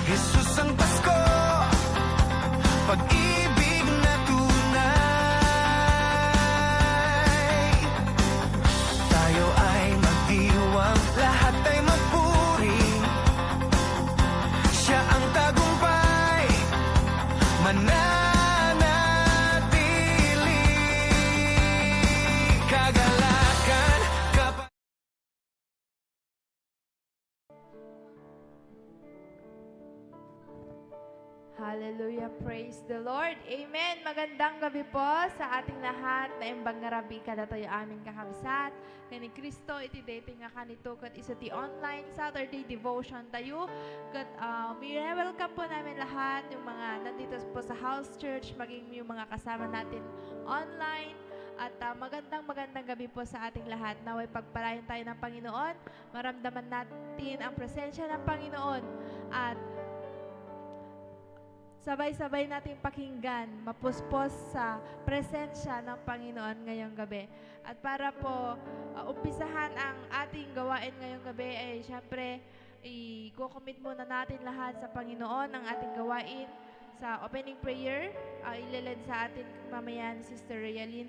Jesus ang Pasko, pag-ibig na tunay. Tayo ay magdiwang, lahat ay magpuri. Siya ang tagumpay, mananatili. Kagalakan kapag Hallelujah, praise the Lord. Amen. Magandang gabi po sa ating lahat na imbang ngarabi kada tayo aming kakabsat. Kani Kristo iti dating nga kanito kat isa ti online Saturday devotion tayo. Kat welcome po namin lahat yung mga nandito po sa house church, maging yung mga kasama natin online. At magandang gabi po sa ating lahat. Naway pagpalain tayo ng Panginoon, maramdaman natin ang presensya ng Panginoon at sabay-sabay nating pakinggan, mapuspos sa presensya ng Panginoon ngayong gabi. At para po umpisahan ang ating gawain ngayong gabi ay syempre i-commit muna natin lahat sa Panginoon ang ating gawain sa opening prayer. Ililid sa atin mamaya ni Sister Realyn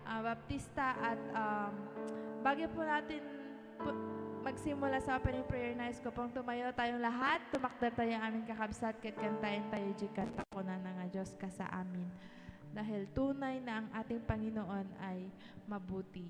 Baptista at bago po natin magsimula sa opening prayer, nais ko pong tumayo tayong lahat, tumakdar tayo aming kakabsat, kat kantayin tayo jikat ako na nga Diyos ka sa amin. Dahil tunay na ang ating Panginoon ay mabuti.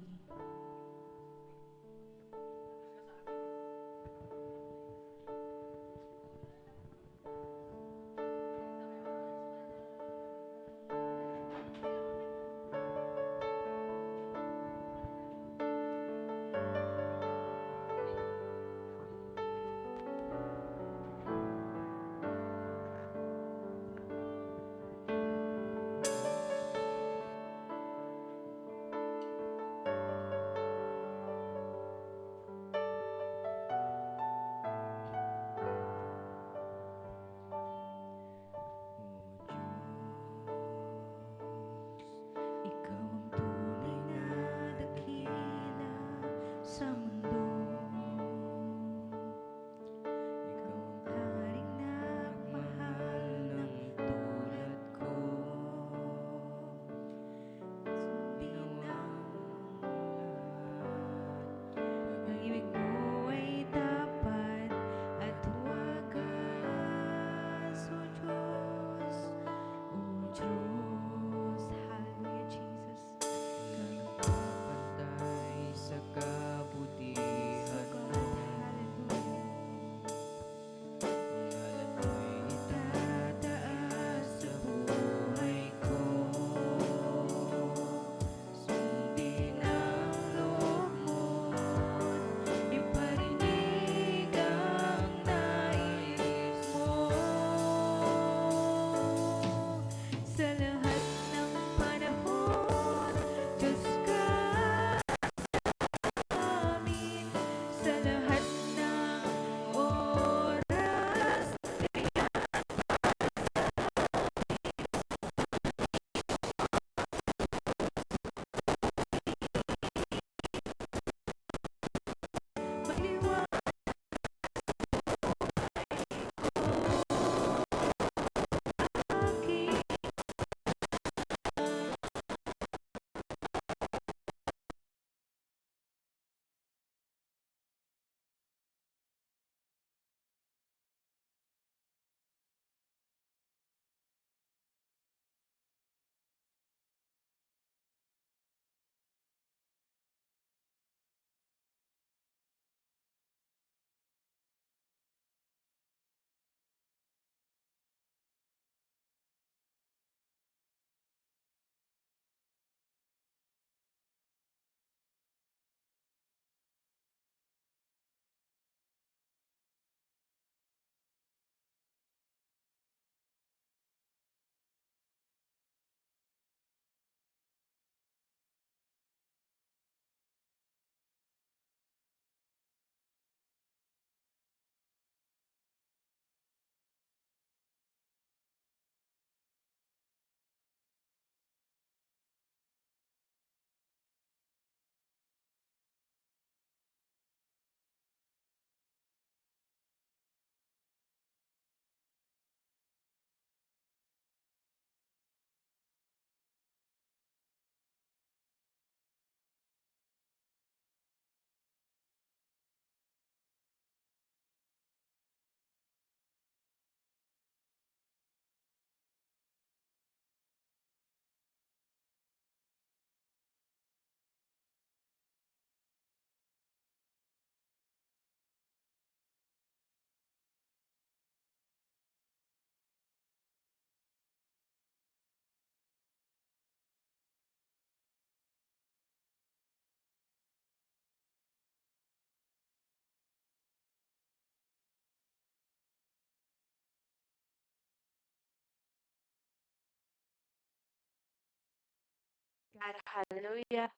lahat. Hallelujah.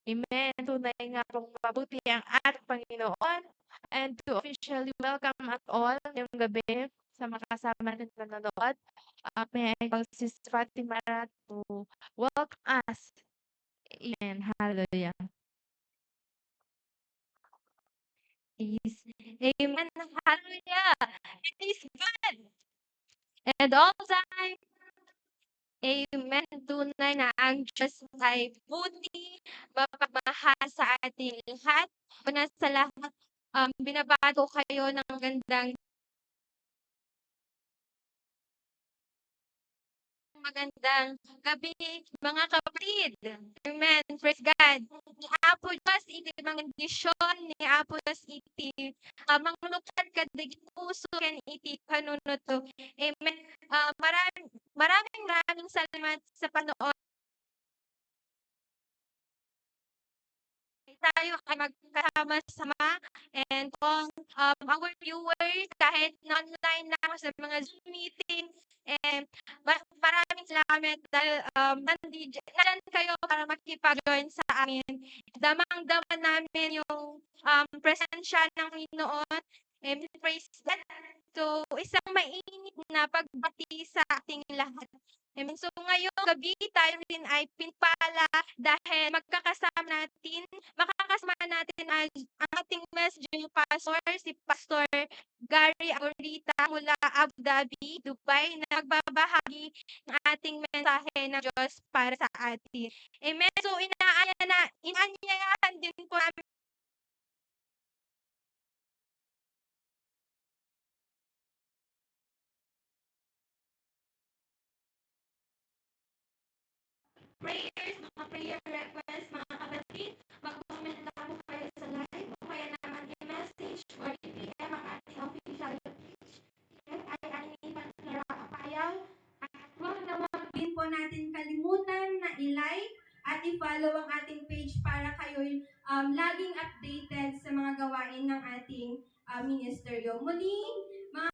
Amen. Tunay nga pong mabuti ang ating Panginoon. And to officially welcome us all ngayong gabi sa mga kasama natin nanonood. May I call Sister Fatima to welcome us. Amen. Hallelujah. Yes. Amen. Hallelujah. It is good. And all time. Amen. Tunay na ang Diyos ay buti, mapagmahal sa ating lahat. Una sa lahat, binabato kayo ng magandang gabi, mga kapatid. Amen. Praise God. Ni Apo Diyos iti mangandisyon, ni Apo Diyos iti manglukad kadig puso ken iti panunuto. Amen. Maraming salamat sa panood. Tayo ay magkasama-sama and on our viewers kahit na online lang sa mga Zoom meeting and maraming salamat dahil nandyan kayo para makipag-join sa amin. Damang-dama namin yung presensya ng Panginoon and praise God. So, isang mainit na pagbati sa ating lahat. Amen. So, ngayong gabi tayo rin ay pinpala dahil makakasama natin ang ating messenger pastor, si Pastor Gary Agorita mula Abu Dhabi, Dubai, na magbabahagi ng ating mensahe ng Diyos para sa atin. Amen. So, inaanyayahan din po namin prayers, mga prayer requests, mga kapatid, mag-comment lang po kayo sa live o kaya naman i-message or i-PM ang ating official page. Yan ay Aninipan Kapayaw. At huwag naman din po natin kalimutan na i-like at i-follow ang ating page para kayo'y laging updated sa mga gawain ng ating ministeryo. Muli, mga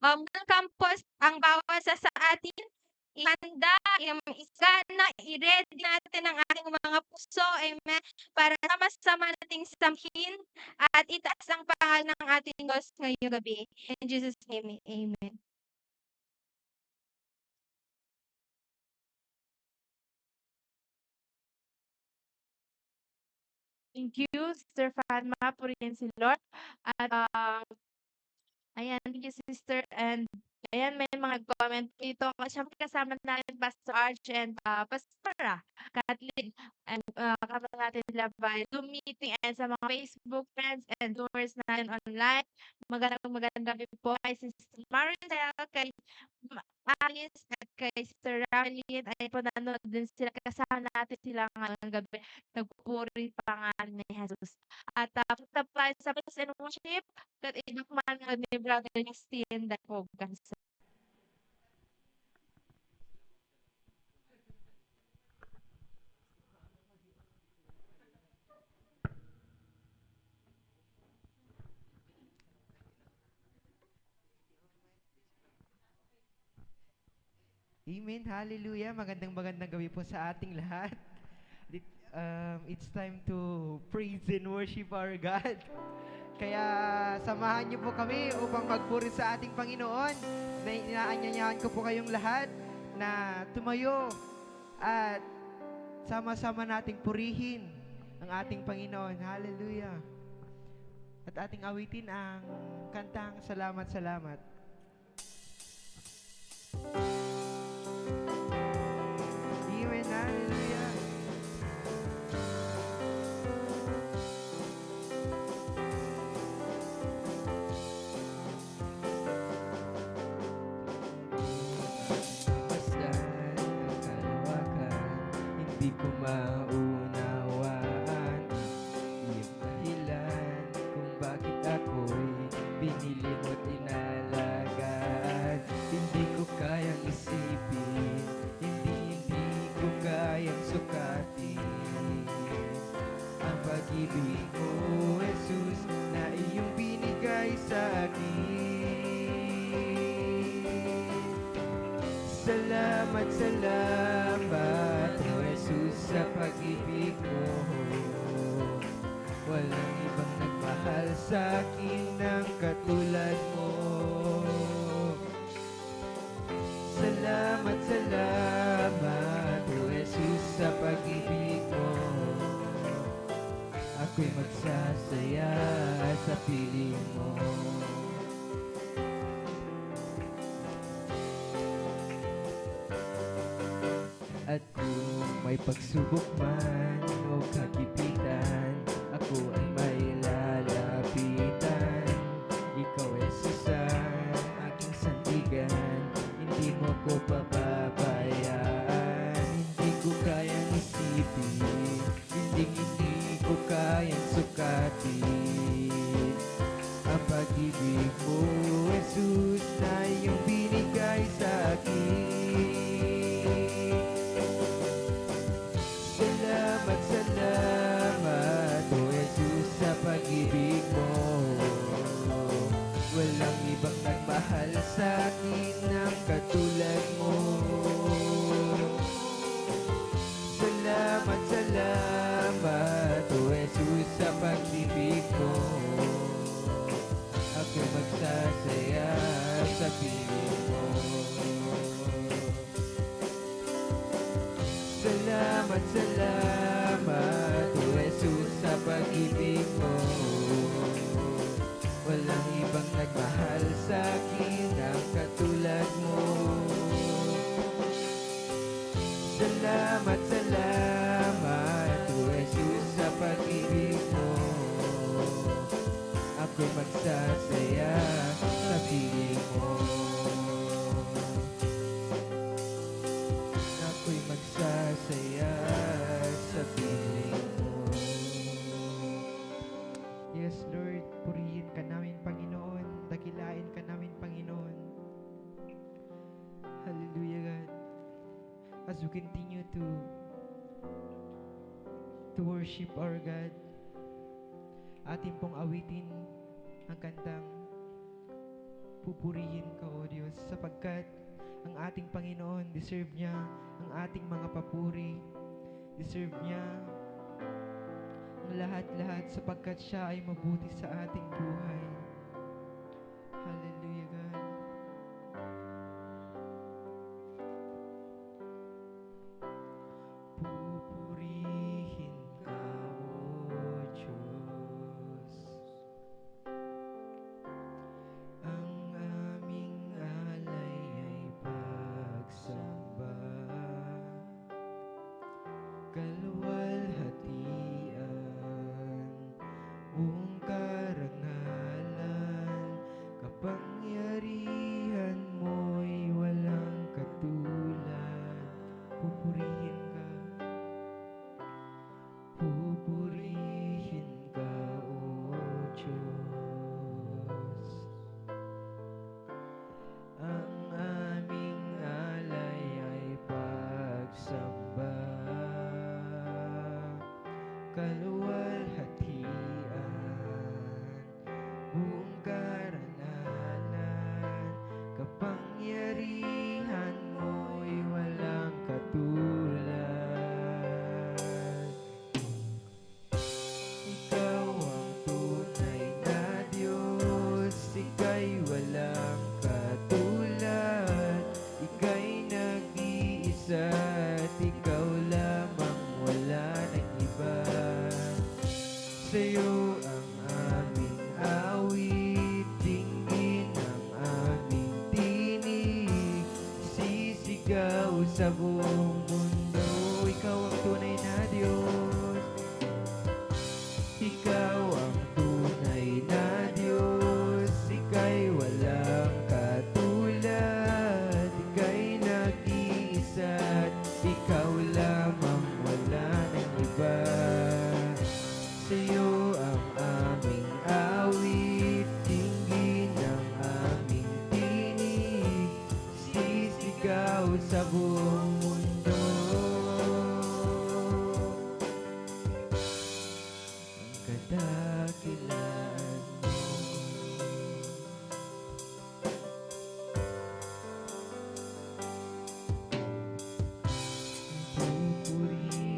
welcome po ang bawat sa atin. Ihanda, isana, i-ready natin ang ating mga puso, amen, para sama-sama nating samhin at itaas ang pangalan ng ating Diyos ngayong gabi. In Jesus' name, amen. Thank you, Sister Fatma, purihin si Lord. At ayan, thank you, Sister. And ayan, may mga comment dito. Siyempre kasama natin Pastor Arch and Pastor Kathleen. And kasama natin sila by Zoom meeting and sa mga Facebook friends and viewers natin online. Magandang gabi po kay Sister Maricel, kay Alice at kay Sister Ramelin. Ay po nanonood din sila. Kasama natin sila ngayong gabi. Nagpupuri pangalan ni Jesus. At punta pa sa praise and worship. Kat inakman nga ni Brother Justin Dapogan. Amen. Hallelujah. Magandang gabi po sa ating lahat. It's time to praise and worship our God. Kaya samahan niyo po kami upang magpuri sa ating Panginoon. Na inaanyayahan ko po kayong lahat na tumayo at sama-sama nating purihin ang ating Panginoon. Hallelujah. At ating awitin ang kantang Salamat, Salamat. Amen. Hallelujah. Masdan ang kalawakan, hindi ko maunawaan iyong dahilan kung bakit ako'y pinili mo't inalagaan. Hindi ko kayang isipin, hindi ko kayang sukatin ang pag-ibig mo, Jesus, na iyong binigay sa akin. Salamat, salamat, O Jesus. Jesus, sa pag-ibig mo. Walang ibang nagmahal sa akin ng katulad mo. Salamat, salamat, O Jesus, sa pag-ibig mo. Ako'y magsasaya sa piling mo. At kung may pagsubok man o kagipitan, ako ay may lalapitan. Ikaw, Jesus, ang aking sandigan, hindi mo ko papabayaan. Hindi ko kayang isipin, hindi ko kayang sukatin ang pag-ibig mo, Jesus, na iyong binigay sa akin. Salamat, salamat, O Jesus, sa pag-ibig mo. Walang ibang nagmahal sa akin ng katulad mo. Salamat, salamat, O Jesus, sa pag-ibig mo. Ako'y magsasaya sa piling mo. Salamat, salamat, O Jesus, sa pag-ibig mo. Walang ibang nagmahal sa akin ng katulad mo. Salamat, salamat, O Jesus, sa pag-ibig mo. Ako'y magsasaya sa piling mo. Ako'y magsasaya sa piling mo. Yes, Lord, purihin ka namin, Panginoon. Dakilain ka namin, Panginoon. Hallelujah, God. As we continue to worship our God, atin pong awitin ang kantang Pupurihin Ka, O Diyos, sapagkat ang ating Panginoon, deserve niya ang ating mga papuri. Deserve niya ang lahat-lahat sapagkat siya ay mabuti sa ating buhay. Hallelujah, God. Pupurihin Ka, O Diyos, ang aming alay ay pagsamba, kaluwalhatian, buong karangalan, kapangyarihan mo'y walang katulad. Pupurihin ka, pupurihin ka, O Diyos. Ang aming alay ay pagsamba, kaluwalhatian, buong karangalan, kapangyarihan mo'y walang katulad. Ikaw ang tunay na Diyos, ika'y walang katulad. Ika'y nag-iisa at ikaw lamang, wala nang iba. Sa'yo ang aming awit, dinggin ang aming tinig, sisigaw sa buong mundo. Ikaw ang tunay na Diyos, ikaw ang tunay na Diyos, ika'y walang katulad. Ika'y nag-iisa at ikaw lamang, wala nang iba. Sa'yo ang aming awit, dinggin ang aming tinig, sisigaw sa buong mundo. Ang kadakilaan mo. Pupurihin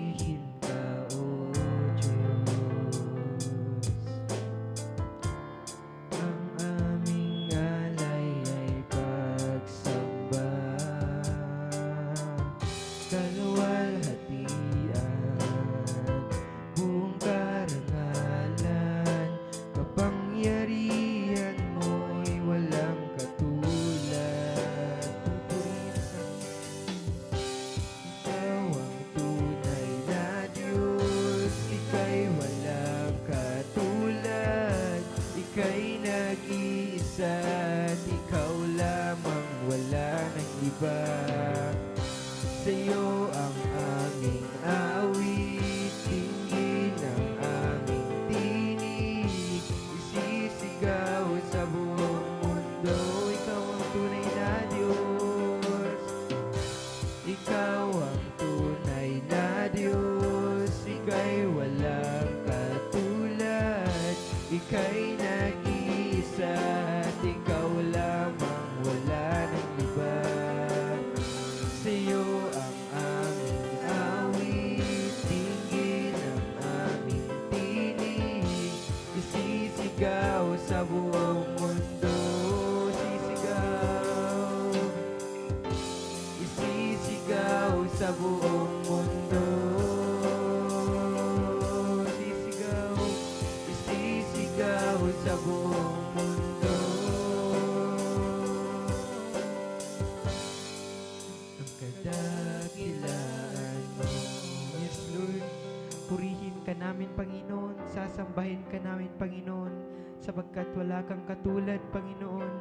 ka namin, Panginoon. Sasambahin ka namin, Panginoon, sapagkat wala kang katulad, Panginoon.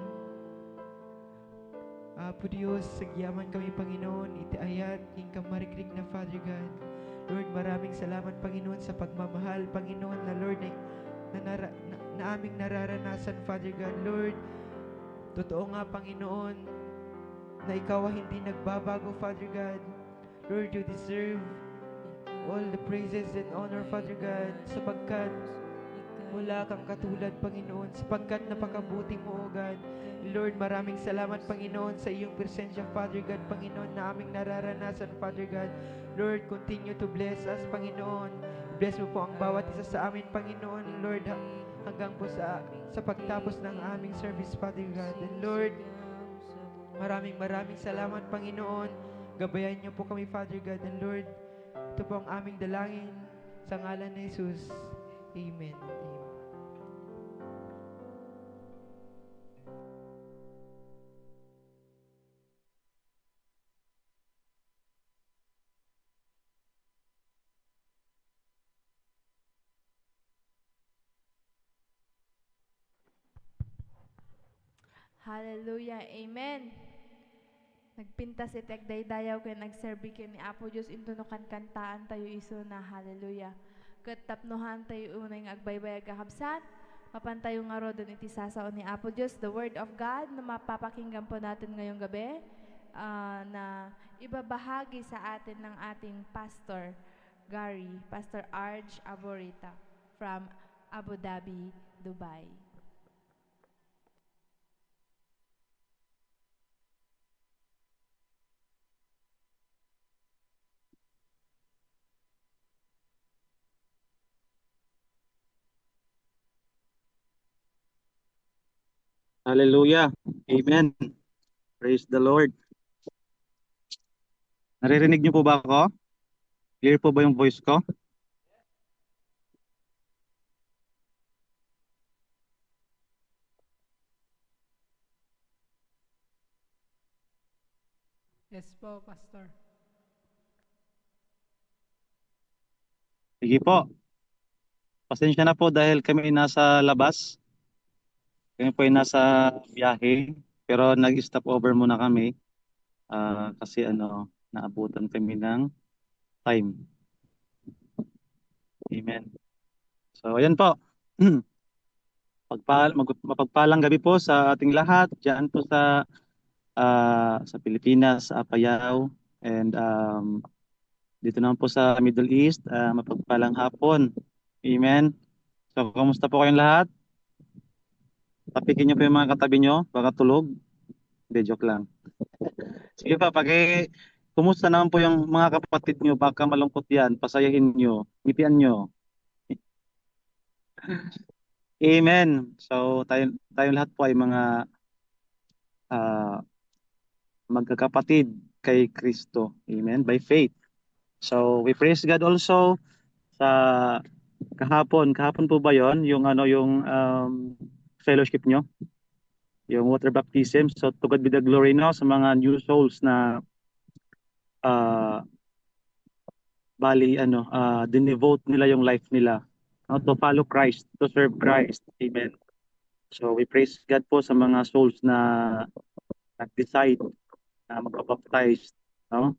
Apo Diyos, sagyaman kami, Panginoon, itiayat, hingkang marikrik na, Father God. Lord, maraming salamat, Panginoon, sa pagmamahal, Panginoon, na Lord, na aming nararanasan, Father God. Lord, totoo nga, Panginoon, na ikaw ay hindi nagbabago, Father God. Lord, you deserve all the praises and honor, Father God, sapagkat wala kang katulad, Panginoon, sapagkat napakabuti mo, O God. Lord, maraming salamat, Panginoon, sa iyong presensya, Father God, Panginoon, na aming nararanasan, Father God. Lord, continue to bless us, Panginoon. Bless mo po ang bawat isa sa amin, Panginoon, Lord, hanggang po sa pagtapos ng aming service, Father God. And Lord, maraming salamat, Panginoon. Gabayan niyo po kami, Father God. And Lord, ito po ang aming dalangin sa ngalan ni Jesus. Amen. Amen. Hallelujah. Amen. Nagpinta si Tek Daydayaw kaya nagserbi kay ni Apo Diyos into no kantaan tayo iso na hallelujah. Ket tapnohan tayo unay nga agbaybay agkakabsat. Mapantayo nga rodon iti sasao ni Apo Diyos, the word of God na mapapakinggan po natin ngayong gabi, na ibabahagi sa atin ng ating Pastor Gary, Pastor Arj Aborita from Abu Dhabi, Dubai. Hallelujah. Amen. Praise the Lord. Naririnig niyo po ba ako? Clear po ba yung voice ko? Yes po, Pastor. Sige po. Pasensya na po dahil kami ay nasa labas. Kami po ay nasa biyahe. Pero nag-stop over muna kami. Kasi naabutan kami ng time. Amen. So, ayan po. Mapagpalang gabi po sa ating lahat. Diyan po sa Pilipinas, sa Apayao. And dito naman po sa Middle East, mapagpalang hapon. Amen. So, kamusta po kayong lahat? Tapikin niyo po yung mga katabi niyo, baka tulog. Hindi, joke lang. Sige pa, kumusta naman po yung mga kapatid niyo, baka malungkot yan, pasayahin niyo, ngipian niyo. Amen. So, tayo lahat po ay mga ah, magkakapatid kay Kristo. Amen. By faith. So, we praise God also sa kahapon po ba 'yon yung fellowship nyo, yung water baptism. So to God be the glory no sa mga new souls na uh, dinevote nila yung life nila to follow Christ, to serve Christ. Amen. So we praise God po sa mga souls na nag-decide na magpa-baptize, no?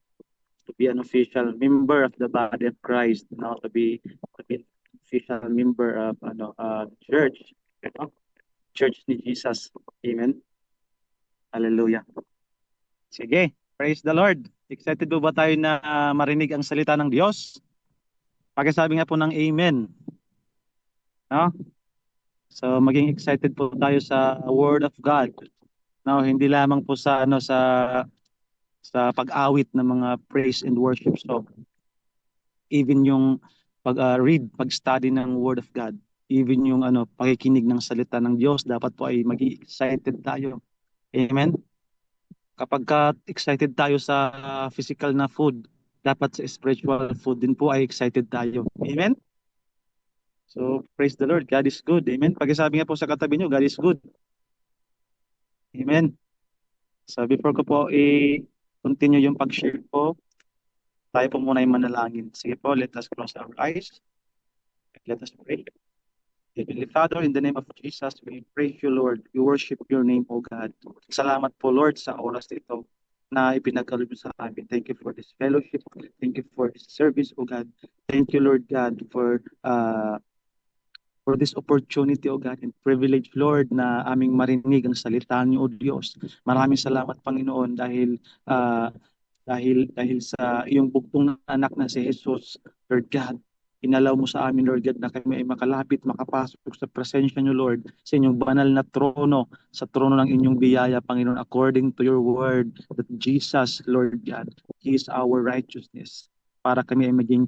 To be an official member of the body of Christ, no? To be an official member of church, no? Church ni Jesus. Amen. Hallelujah. Sige, praise the Lord. Excited po ba tayo na marinig ang salita ng Diyos? Pakisabi nga po ng amen. No? So maging excited po tayo sa Word of God. No, hindi lamang po sa pag-awit ng mga praise and worship song. Even yung pag-read, pag-study ng Word of God. Even yung pakikinig ng salita ng Diyos, dapat po ay maging excited tayo. Amen. Kapag excited tayo sa physical na food, dapat sa spiritual food din po ay excited tayo. Amen? So, praise the Lord. God is good. Amen? Pag-isabi nga po sa katabi nyo, God is good. Amen? So, before ko po i-continue yung pag-share po, tayo po muna yung manalangin. Sige po, let us close our eyes. Let us pray. Heavenly Father, in the name of Jesus, we praise you, Lord. We worship your name, O God. Salamat po, Lord, sa oras na ito na ipinagkaloob mo sa amin. Thank you for this fellowship. Thank you for this service, O God. Thank you, Lord God, for this opportunity, O God, and privilege, Lord, na aming marinig ang salita niyo, O Diyos. Maraming salamat, Panginoon, dahil sa iyong bugtong na anak na si Jesus, Lord God, inalaw mo sa amin, Lord God, na kami ay makalapit, makapasok sa presensya niyo, Lord, sa inyong banal na trono, sa trono ng inyong biyaya, Panginoon, according to your word, that Jesus, Lord God, He is our righteousness, para kami ay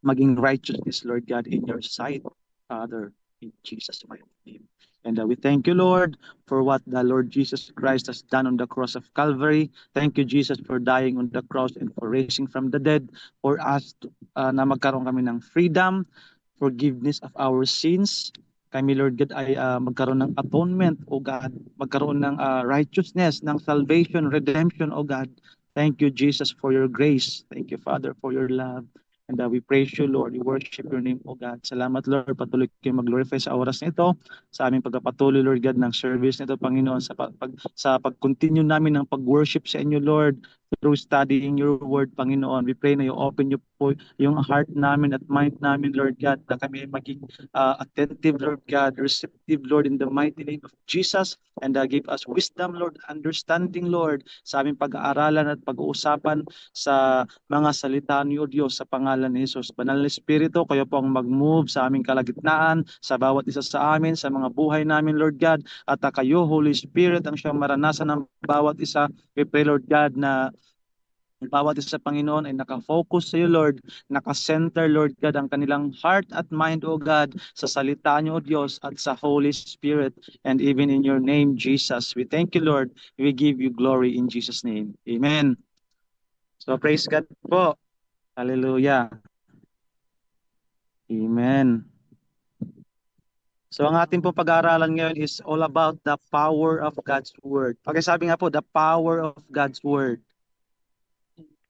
maging righteousness, Lord God, in your sight, Father, in Jesus' mighty name. And we thank you, Lord, for what the Lord Jesus Christ has done on the cross of Calvary. Thank you, Jesus, for dying on the cross and for raising from the dead, for us na magkaroon kami ng freedom, forgiveness of our sins. Kami, Lord God, ay magkaroon ng atonement, O God, magkaroon ng righteousness, ng salvation, redemption, O God. Thank you, Jesus, for your grace. Thank you, Father, for your love. And we praise you, Lord. We worship your name, O God. Salamat, Lord. Patuloy kayo mag-glorify sa oras na ito, sa aming pagpapatuloy, Lord God, ng service nito, Panginoon, sa pag-continue namin ng pag-worship sa inyo, Lord, through studying your word, Panginoon. We pray na you open niyo po yung heart namin at mind namin, Lord God, na kami ay maging attentive, Lord God, receptive, Lord, in the mighty name of Jesus, and give us wisdom, Lord, understanding, Lord, sa aming pag-aaralan at pag-uusapan sa mga salita niyo, Diyos, sa pangalan ni Jesus. Banal na Espiritu, kayo po ang mag-move sa aming kalagitnaan, sa bawat isa sa amin, sa mga buhay namin, Lord God, at kayo, Holy Spirit, ang siyang maranasan ng bawat isa. We pray, Lord God, na bawat isa, Panginoon, ay nakafocus sa iyo, Lord, nakasenter, Lord God, ang kanilang heart at mind, O God, sa salita niyo, O Diyos, at sa Holy Spirit, and even in your name, Jesus. We thank you, Lord. We give you glory in Jesus' name. Amen. So, praise God po. Hallelujah. Amen. So, ang ating pong pag-aaralan ngayon is all about the power of God's Word. Okay, sabi nga po, the power of God's Word.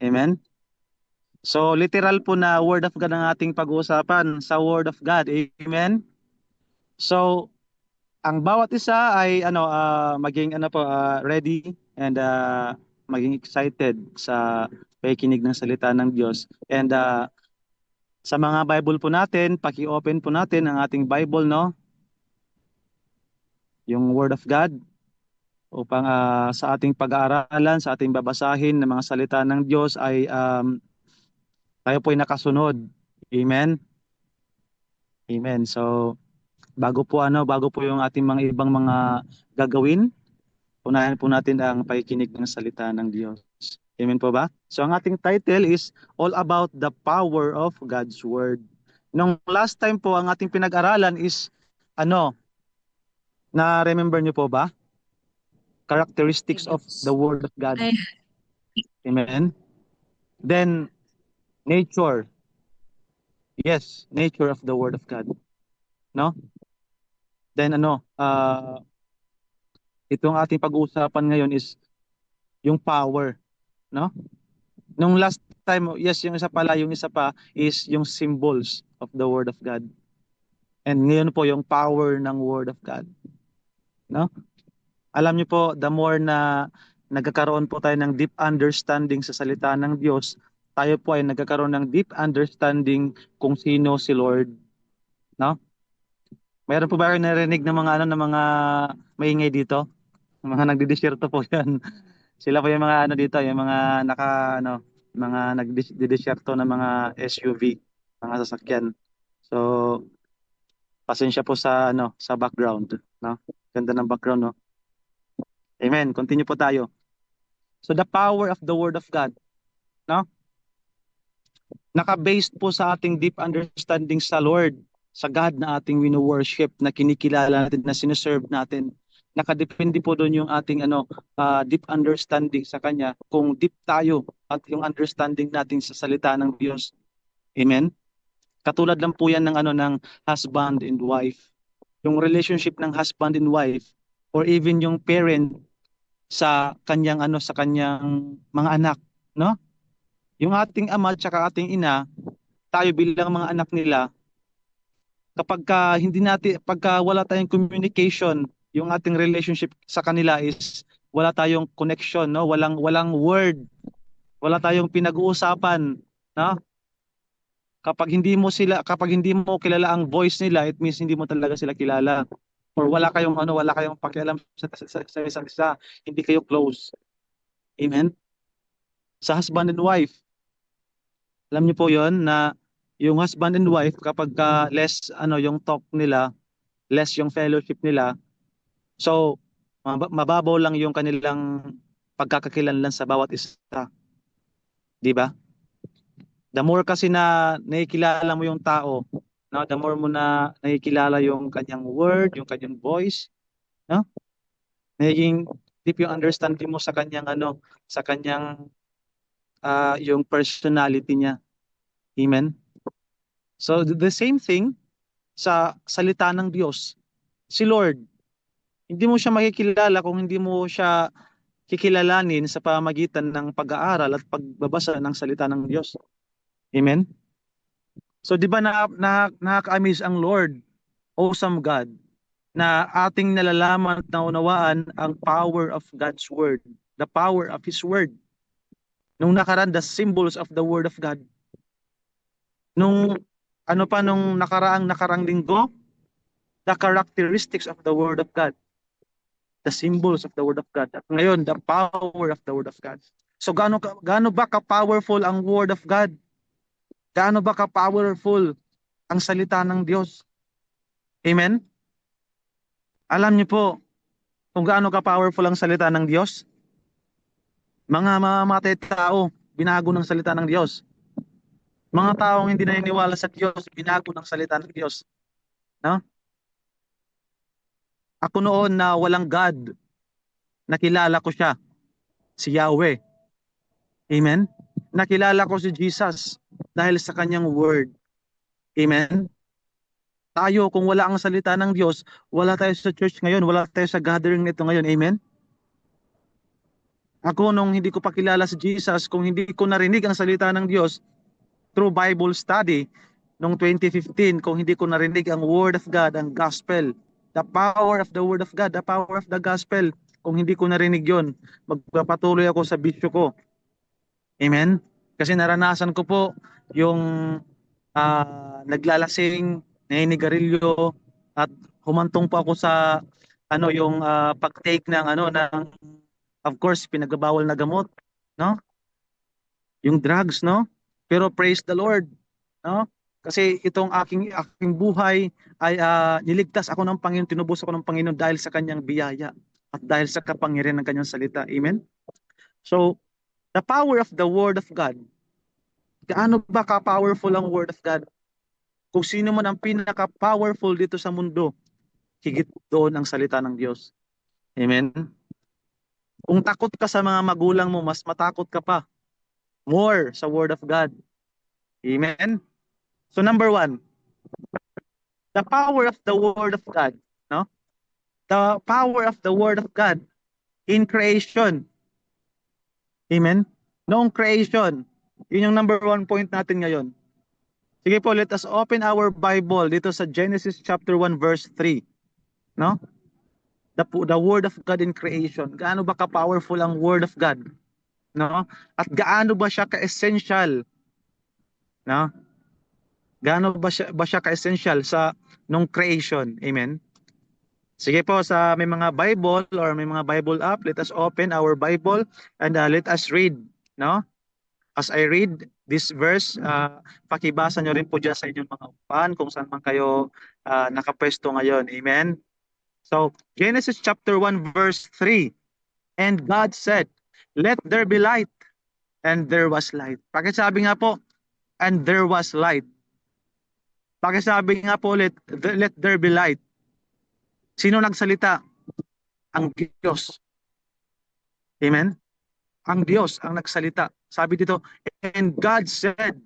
Amen? So, literal po na Word of God ang ating pag-uusapan sa Word of God. Amen? So, ang bawat isa ay maging ready and maging excited sa pakikinig ng salita ng Diyos. And sa mga Bible po natin, paki-open po natin ang ating Bible, no? Yung Word of God, upang sa ating pag-aaralan, sa ating babasahin ng mga salita ng Diyos ay tayo po ay nakasunod. Amen? Amen. So, bago po yung ating mga ibang mga gagawin, unahin po natin ang pakikinig ng salita ng Diyos. Amen po ba? So, ang ating title is All About the Power of God's Word. Nung last time po, ang ating pinag-aralan is na-remember niyo po ba? Characteristics of the Word of God. Amen. Then, nature. Yes, nature of the Word of God. No? Then itong ating pag-uusapan ngayon is yung power. No? Nung last time, yes, yung isa pa is yung symbols of the Word of God. And ngayon po yung power ng Word of God. No? Alam niyo po, the more na nagkakaroon po tayo ng deep understanding sa salita ng Diyos, tayo po ay nagkakaroon ng deep understanding kung sino si Lord. No? Mayroon po ba kayo narinig ng mga mga maingay dito? Mga nagdidisyerto po 'yan. Sila po yung mga dito, yung mga mga nagdidisyerto ng mga SUV, mga sasakyan. So, pasensya po sa sa background, no? Ganda ng background, no? Amen. Continue po tayo. So the power of the Word of God, no? Naka-based po sa ating deep understanding sa Lord, sa God na ating wino-worship, na kinikilala natin, na sineserve natin. Nakadepende po doon yung ating deep understanding sa Kanya, kung deep tayo at yung understanding natin sa salita ng Diyos. Amen? Katulad lang po yan ng ng husband and wife. Yung relationship ng husband and wife, or even yung parent sa kanyang mga anak, no? Yung ating ama at saka ating ina, tayo bilang mga anak nila, pagka wala tayong communication, yung ating relationship sa kanila is wala tayong connection, no? Walang word, wala tayong pinag-uusapan, no? Kapag hindi mo kilala ang voice nila, it means hindi mo talaga sila kilala. Or wala kayong pakialam sa isa't isa, hindi kayo close. Amen. Sa husband and wife, alam niyo po 'yon na yung husband and wife kapag less yung talk nila, less yung fellowship nila. So mababaw lang yung kanilang pagkakakilanlan sa bawat isa, 'di ba? The more kasi na nakikilala mo yung tao, no, the more mo na nakikilala yung kanyang word, yung kanyang voice, no? Naging deep yung understanding mo sa kanyang yung personality niya. Amen. So the same thing sa salita ng Diyos. Si Lord, hindi mo siya makikilala kung hindi mo siya kikilalanin sa pamamagitan ng pag-aaral at pagbabasa ng salita ng Diyos. Amen. So di ba nakaka-amaze ang Lord, awesome God, na ating nalalaman at naunawaan ang power of God's word, the power of His word. Nung nakaraan, the symbols of the word of God. Nung nakarang linggo, the characteristics of the word of God, the symbols of the word of God. At ngayon, the power of the word of God. So gaano ba ka-powerful ang word of God? Gaano ba ka-powerful ang salita ng Diyos? Amen? Alam niyo po kung gaano ka-powerful ang salita ng Diyos? Mga mamamatay tao, binago ng salita ng Diyos. Mga taong hindi naniniwala sa Diyos, binago ng salita ng Diyos. No? Ako noon na walang God, nakilala ko siya, si Yahweh. Amen? Nakilala ko si Jesus dahil sa kanyang word. Amen? Tayo, kung wala ang salita ng Diyos, wala tayo sa church ngayon, wala tayo sa gathering nito ngayon. Amen? Ako nung hindi ko pa kilala si Jesus, kung hindi ko narinig ang salita ng Diyos through Bible study noong 2015, kung hindi ko narinig ang Word of God, ang Gospel, the power of the Word of God, the power of the Gospel, kung hindi ko narinig yon, magpapatuloy ako sa bisyo ko. Amen? Kasi naranasan ko po yung naglalasing, naninigarilyo, at humantong po ako sa yung pag-take ng of course pinagbabawal na gamot, no? Yung drugs, no? Pero praise the Lord, no? Kasi itong aking buhay ay niligtas ako ng Panginoon, tinubos ako ng Panginoon dahil sa kanyang biyaya at dahil sa kapangyarihan ng kanyang salita. Amen. So, the power of the word of God. Gaano ba ka-powerful ang word of God? Kung sino man ang pinaka-powerful dito sa mundo, higit doon ang salita ng Diyos. Amen. Kung takot ka sa mga magulang mo, mas matakot ka pa more sa Word of God. Amen? So number 1, the power of the Word of God. No? The power of the Word of God in creation. Amen? Noong creation, yun yung number 1 point natin ngayon. Sige po, let us open our Bible dito sa Genesis chapter 1 verse 3. No? The word of God in creation. Gaano ba ka-powerful ang word of God? No? At gaano ba siya ka-essential? No? Gaano ba siya ka-essential sa nung creation? Amen. Sige po, sa may mga Bible or may mga Bible app, let us open our Bible and let us read, no? As I read this verse, pakibasa nyo rin po dyan sa inyong mga upan kung saan man kayo nakapwesto ngayon. Amen. So, Genesis chapter 1 verse 3. And God said, let there be light. And there was light. Pakisabi nga po, and there was light. Pakisabi nga po ulit, let there be light. Sino nagsalita? Ang Diyos. Amen? Ang Diyos ang nagsalita. Sabi dito, and God said,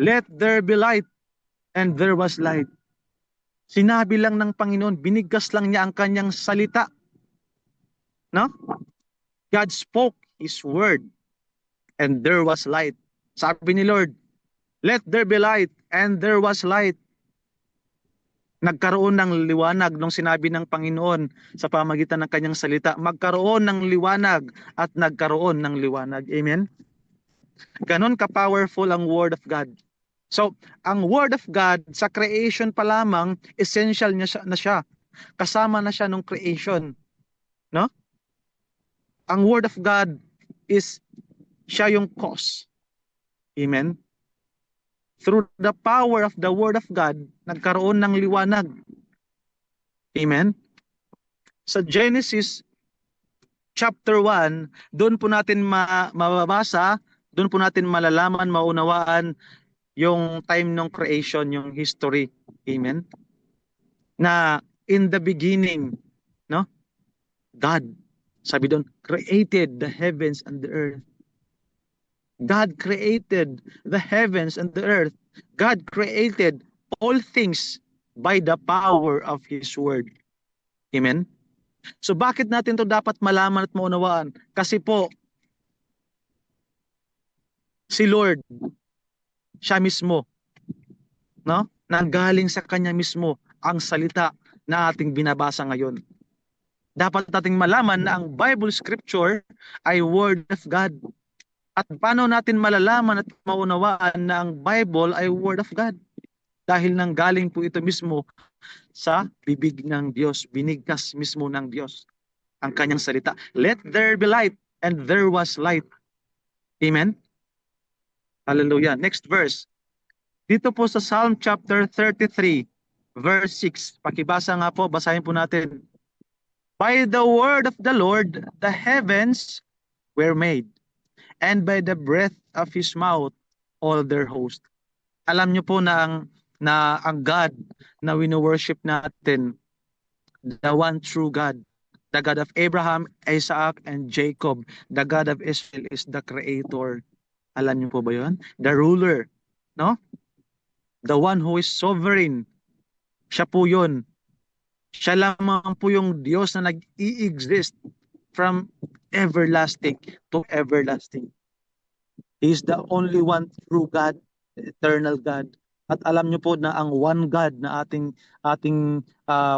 let there be light. And there was light. Sinabi lang ng Panginoon, binigkas lang niya ang kanyang salita. No? God spoke His word and there was light. Sabi ni Lord, Let there be light, and there was light. Nagkaroon ng liwanag nung sinabi ng Panginoon sa pamagitan ng kanyang salita. Magkaroon ng liwanag at nagkaroon ng liwanag. Amen? Ganon ka-powerful ang Word of God. So, ang Word of God sa creation pa lamang, essential na siya. Kasama na siya nung creation. No? Ang Word of God is siya yung cause. Amen? Through the power of the Word of God, nagkaroon ng liwanag. Amen? Sa Genesis chapter 1, doon po natin mababasa, doon po natin malalaman, maunawaan yung time ng creation, yung history. Amen? Na in the beginning, no? God, sabi doon, created the heavens and the earth. God created the heavens and the earth. God created all things by the power of His Word. Amen? So bakit natin to dapat malaman at maunawaan? Kasi po, si Lord, siya mismo, no? Nanggaling sa Kanya mismo ang salita na ating binabasa ngayon. Dapat nating malaman na ang Bible Scripture ay Word of God. At paano natin malalaman at maunawaan na ang Bible ay Word of God? Dahil nanggaling po ito mismo sa bibig ng Diyos, binigkas mismo ng Diyos ang kanyang salita. Let there be light, and there was light. Amen? Hallelujah. Next verse. Dito po sa Psalm chapter 33, verse 6. Pakibasa nga po, basahin po natin. By the word of the Lord, the heavens were made, and by the breath of His mouth, all their host. Alam niyo po na ang God na wino-worship natin, the one true God, the God of Abraham, Isaac, and Jacob, the God of Israel is the Creator. Alam niyo po ba yun? The ruler, no? The one who is sovereign. Siya po yun. Siya lamang po yung Diyos na nag-i-exist from everlasting to everlasting. He is the only one true God, the eternal God. At alam niyo po na ang one God na ating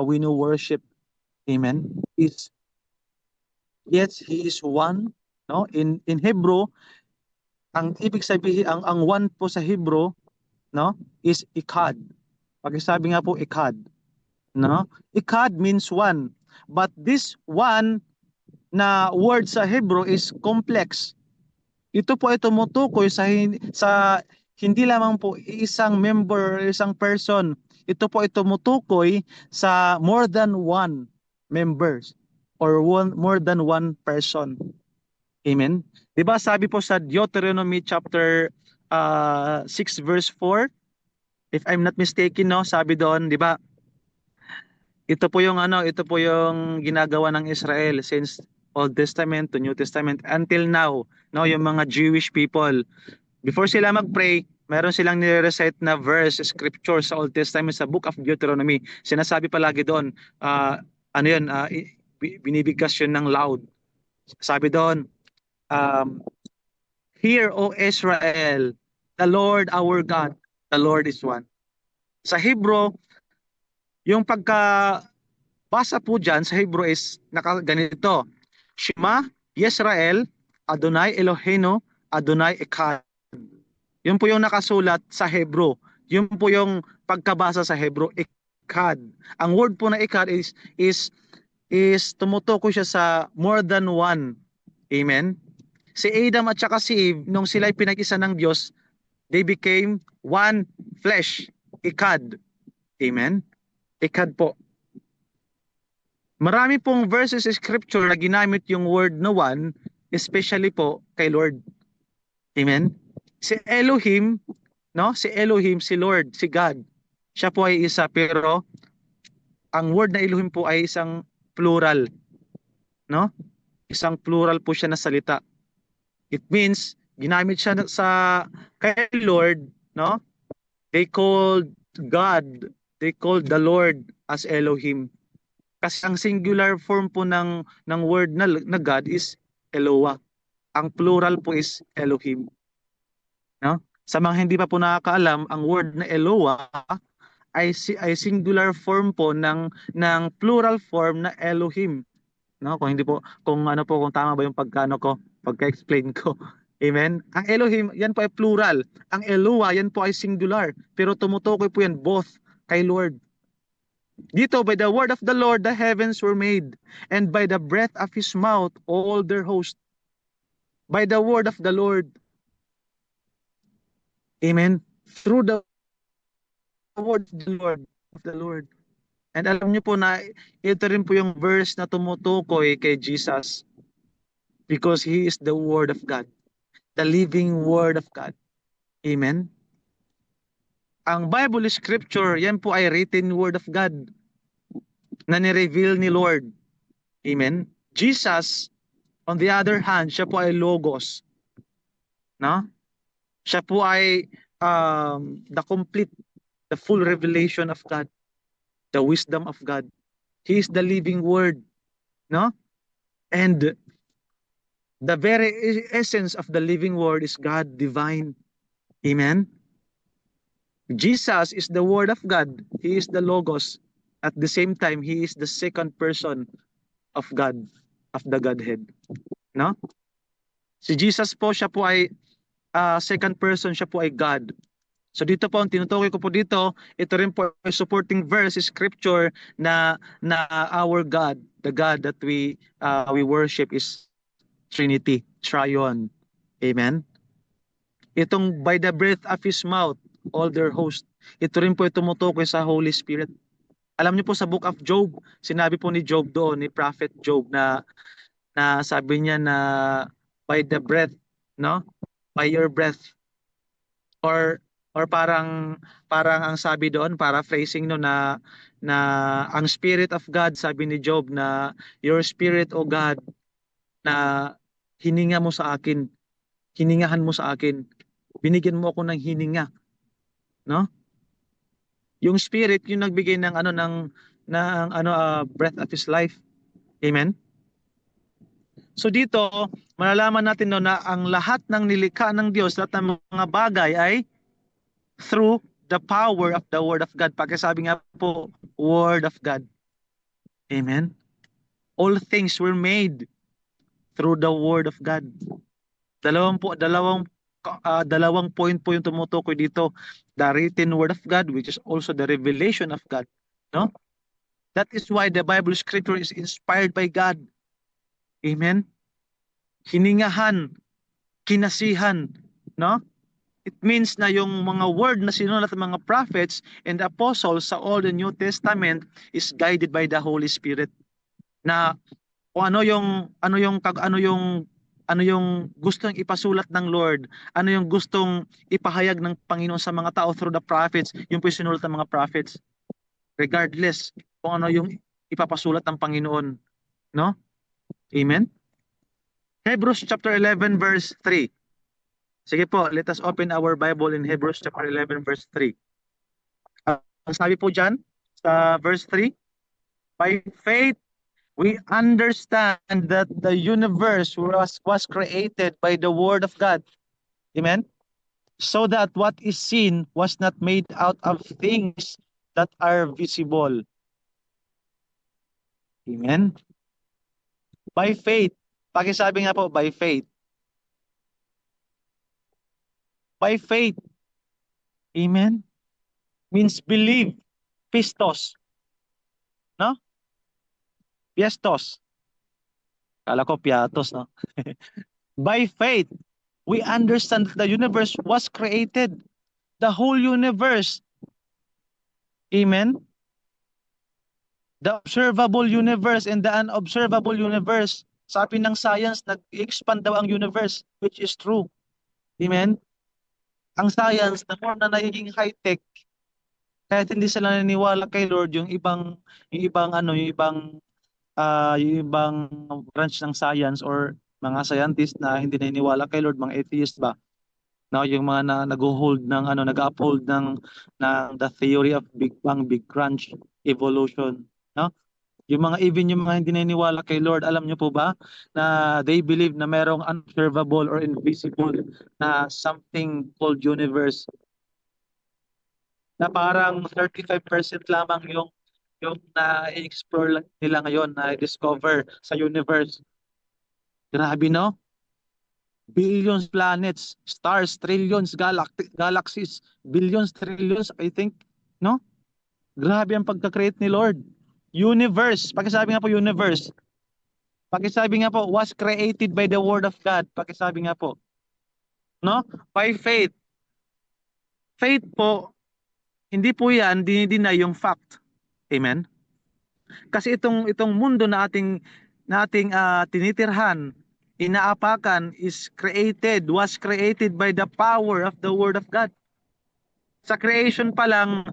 wino-worship, amen, is, yes, He is one. No? In Hebrew, ang ibig sabihin, ang one po sa Hebrew, no, is ikad. Pakisabi nga po ikad. No? Ikad means one. But this one na word sa Hebrew is complex. Ito po ay tumutukoy sa hindi lamang po isang member, isang person. Ito po ay tumutukoy sa more than one members or more than one person. Amen. 'Di ba sabi po sa Deuteronomy chapter 6 verse 4, if I'm not mistaken, no, sabi doon, 'di ba? Ito po yung ginagawa ng Israel since Old Testament to New Testament until now, no, yung mga Jewish people. Before sila mag-pray, meron silang nire-recite na verse, scripture sa Old Testament sa Book of Deuteronomy. Sinasabi palagi doon, binibigkas yun ng loud. Sabi doon, Hear, O Israel, the Lord our God, the Lord is one. Sa Hebrew, yung pagkabasa po dyan sa Hebrew is ganito. Shema Yisrael, Adonai Eloheinu, Adonai Echad. Yun po yung nakasulat sa Hebrew. Yun po yung pagkabasa sa Hebrew, Echad. Ang word po na Echad is tumutukoy siya sa more than one. Amen? Si Adam at saka si Eve, nung sila'y pinag-isa ng Diyos, they became one flesh. Echad. Amen? Echad po. Marami pong verses in scripture na ginamit yung word na one, especially po kay Lord. Amen? Si Elohim, no? Si Elohim, si Lord, si God. Siya po ay isa, pero ang word na Elohim po ay isang plural. No? Isang plural po siya na salita. It means ginamit siya kay Lord, no? They called the Lord as Elohim. Kasi ang singular form po ng word na God is Eloah. Ang plural po is Elohim. No? Sa mga hindi pa po nakakaalam, ang word na Eloah ay singular form po ng plural form na Elohim, no? Kung hindi po, kung ano po, kung tama ba yung pagkano ko, pagka-explain ko. Amen. Ang Elohim, yan po ay plural. Ang Eloah, yan po ay singular. Pero tumutukoy po yan both kay Lord. Dito, by the word of the Lord, the heavens were made, and by the breath of His mouth, all their host. By the word of the Lord. Amen. Through the word of the Lord. And alam niyo po na ito rin po yung verse na tumutukoy kay Jesus, because He is the Word of God, the living Word of God. Amen. Ang Bible Scripture, yan po ay written Word of God na ni-reveal ni Lord. Amen. Jesus, on the other hand, siya po ay Logos. No? Siya po ay the complete, the full revelation of God, the wisdom of God. He is the living Word. No? And the very essence of the living Word is God divine. Amen. Jesus is the Word of God. He is the Logos. At the same time, He is the second person of God, of the Godhead. No? Si Jesus po, siya po ay second person, siya po ay God. So dito po, ang tinutukoy ko po dito, ito rin po ay supporting verse, scripture na our God, the God that we worship is Trinity, Triune. Amen? Itong by the breath of His mouth, all their host. Ito rin po tumutukoy sa Holy Spirit. Alam niyo po sa book of Job, sinabi po ni Job doon, ni Prophet Job na sabi niya na by the breath, no? By your breath, or parang ang sabi doon, paraphrasing no, na ang Spirit of God, sabi ni Job, na your Spirit, O God, na hininga mo sa akin, hiningahan mo sa akin, binigyan mo ako ng hininga, no? Yung Spirit yung nagbigay ng breath of His life. Amen. So dito, malalaman natin no, na ang lahat ng nilikha ng Diyos, lahat ng mga bagay ay through the power of the Word of God. Pagkasabi nga po, Word of God. Amen. All things were made through the Word of God. Dalawang point po yung tumutukoy dito. The written Word of God, which is also the revelation of God. No? That is why the Bible Scripture is inspired by God. Amen. Hiningahan, kinasihan, no? It means na yung mga word na sinulat ng mga prophets and apostles sa Old and New Testament is guided by the Holy Spirit. Na kung ano yung gustong ipasulat ng Lord, ano yung gustong ipahayag ng Panginoon sa mga tao through the prophets, yung po sinulat ng mga prophets. Regardless kung ano yung ipapasulat ng Panginoon, no? Amen. Hebrews chapter 11 verse 3. Sige po, let us open our Bible in Hebrews chapter 11 verse 3. Ang sabi po diyan sa verse 3, by faith we understand that the universe was created by the word of God. Amen. So that what is seen was not made out of things that are visible. Amen. By faith. Pakisabi nga po, by faith. By faith. Amen. Means believe. Pistos. No? Piestos. Kala ko piatos, no? By faith, we understand that the universe was created. The whole universe. Amen. The observable universe and the unobservable universe. Sabi ng science, nag-expand daw ang universe, which is true. Amen. Ang science, the more na nagiging high-tech, kahit hindi sila naniniwala kay Lord, yung ibang branch ng science or mga scientist na hindi naniniwala kay Lord, mga atheist ba? Now, yung mga nag-hold ng nag-uphold ng the theory of Big Bang, Big Crunch, evolution, no? Yung mga even yung mga hindi naniniwala kay Lord, alam niyo po ba na they believe na merong unobservable or invisible na something called universe na parang 35% lamang yung na-explore nila ngayon, na-discover sa universe. Grabe, no? Billions planets, stars, trillions, galaxies, billions, trillions, I think, no? Grabe ang pagka-create ni Lord. Universe, pakisabi nga po universe. Pakisabi nga po, was created by the word of God. Pakisabi nga po, no? By faith. Faith po, hindi po yan dinideny yung fact. Amen? Kasi itong mundo na ating tinitirhan, inaapakan, was created by the power of the word of God. Sa creation pa lang,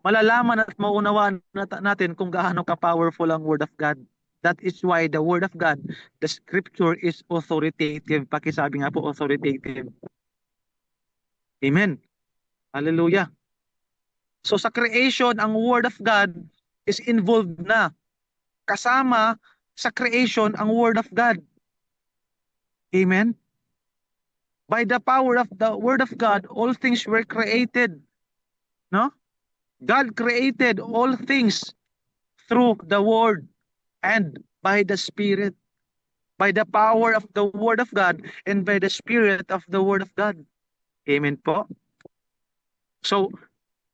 malalaman at maunawaan natin kung gaano ka-powerful ang word of God. That is why the word of God, the scripture is authoritative. Pakisabi nga po, authoritative. Amen. Hallelujah. So sa creation, ang word of God is involved na. Kasama sa creation ang word of God. Amen. By the power of the word of God, all things were created. No? God created all things through the word and by the spirit. By the power of the word of God and by the spirit of the word of God. Amen po. So,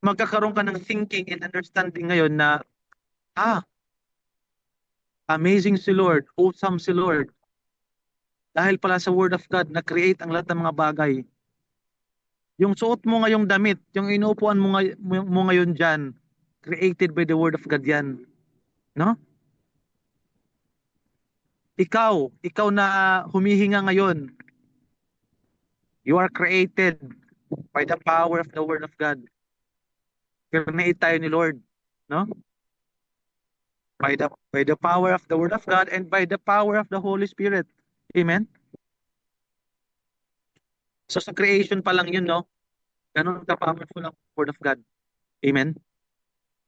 magkakaroon ka ng thinking and understanding ngayon na, amazing si Lord, awesome si Lord. Dahil pala sa word of God, na-create ang lahat ng mga bagay. Yung suot mo ngayong damit, yung inuupuan mo ngayon dyan, created by the word of God yan. No? Ikaw na humihinga ngayon, you are created by the power of the word of God. Create tayo ni Lord. No? By the power of the word of God and by the power of the Holy Spirit. Amen? So sa creation pa lang yun, no? Ganun ka-powerful ang word of God. Amen?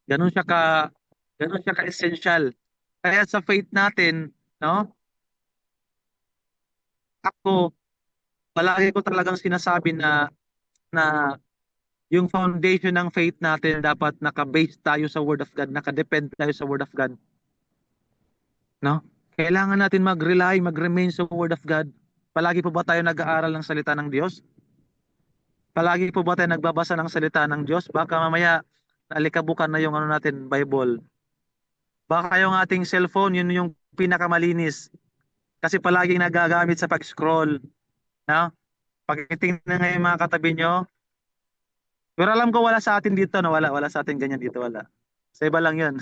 Ganun siya ka-essential. Kaya sa faith natin, no? Ako, palagi ko talagang sinasabi na yung foundation ng faith natin dapat naka-base tayo sa word of God, naka-depend tayo sa word of God. No? Kailangan natin mag-remain sa word of God. Palagi po ba tayo nag-aaral ng salita ng Diyos? Palagi po ba tayo nagbabasa ng salita ng Diyos? Baka mamaya nalikabukan na yung natin, Bible. Baka yung ating cellphone, yun yung pinakamalinis. Kasi palaging nagagamit sa pag-scroll. No? Pagkitingnan nga yung mga katabi nyo, pero alam ko wala sa atin dito, no? Wala sa atin ganyan dito, wala. Sa iba lang yun.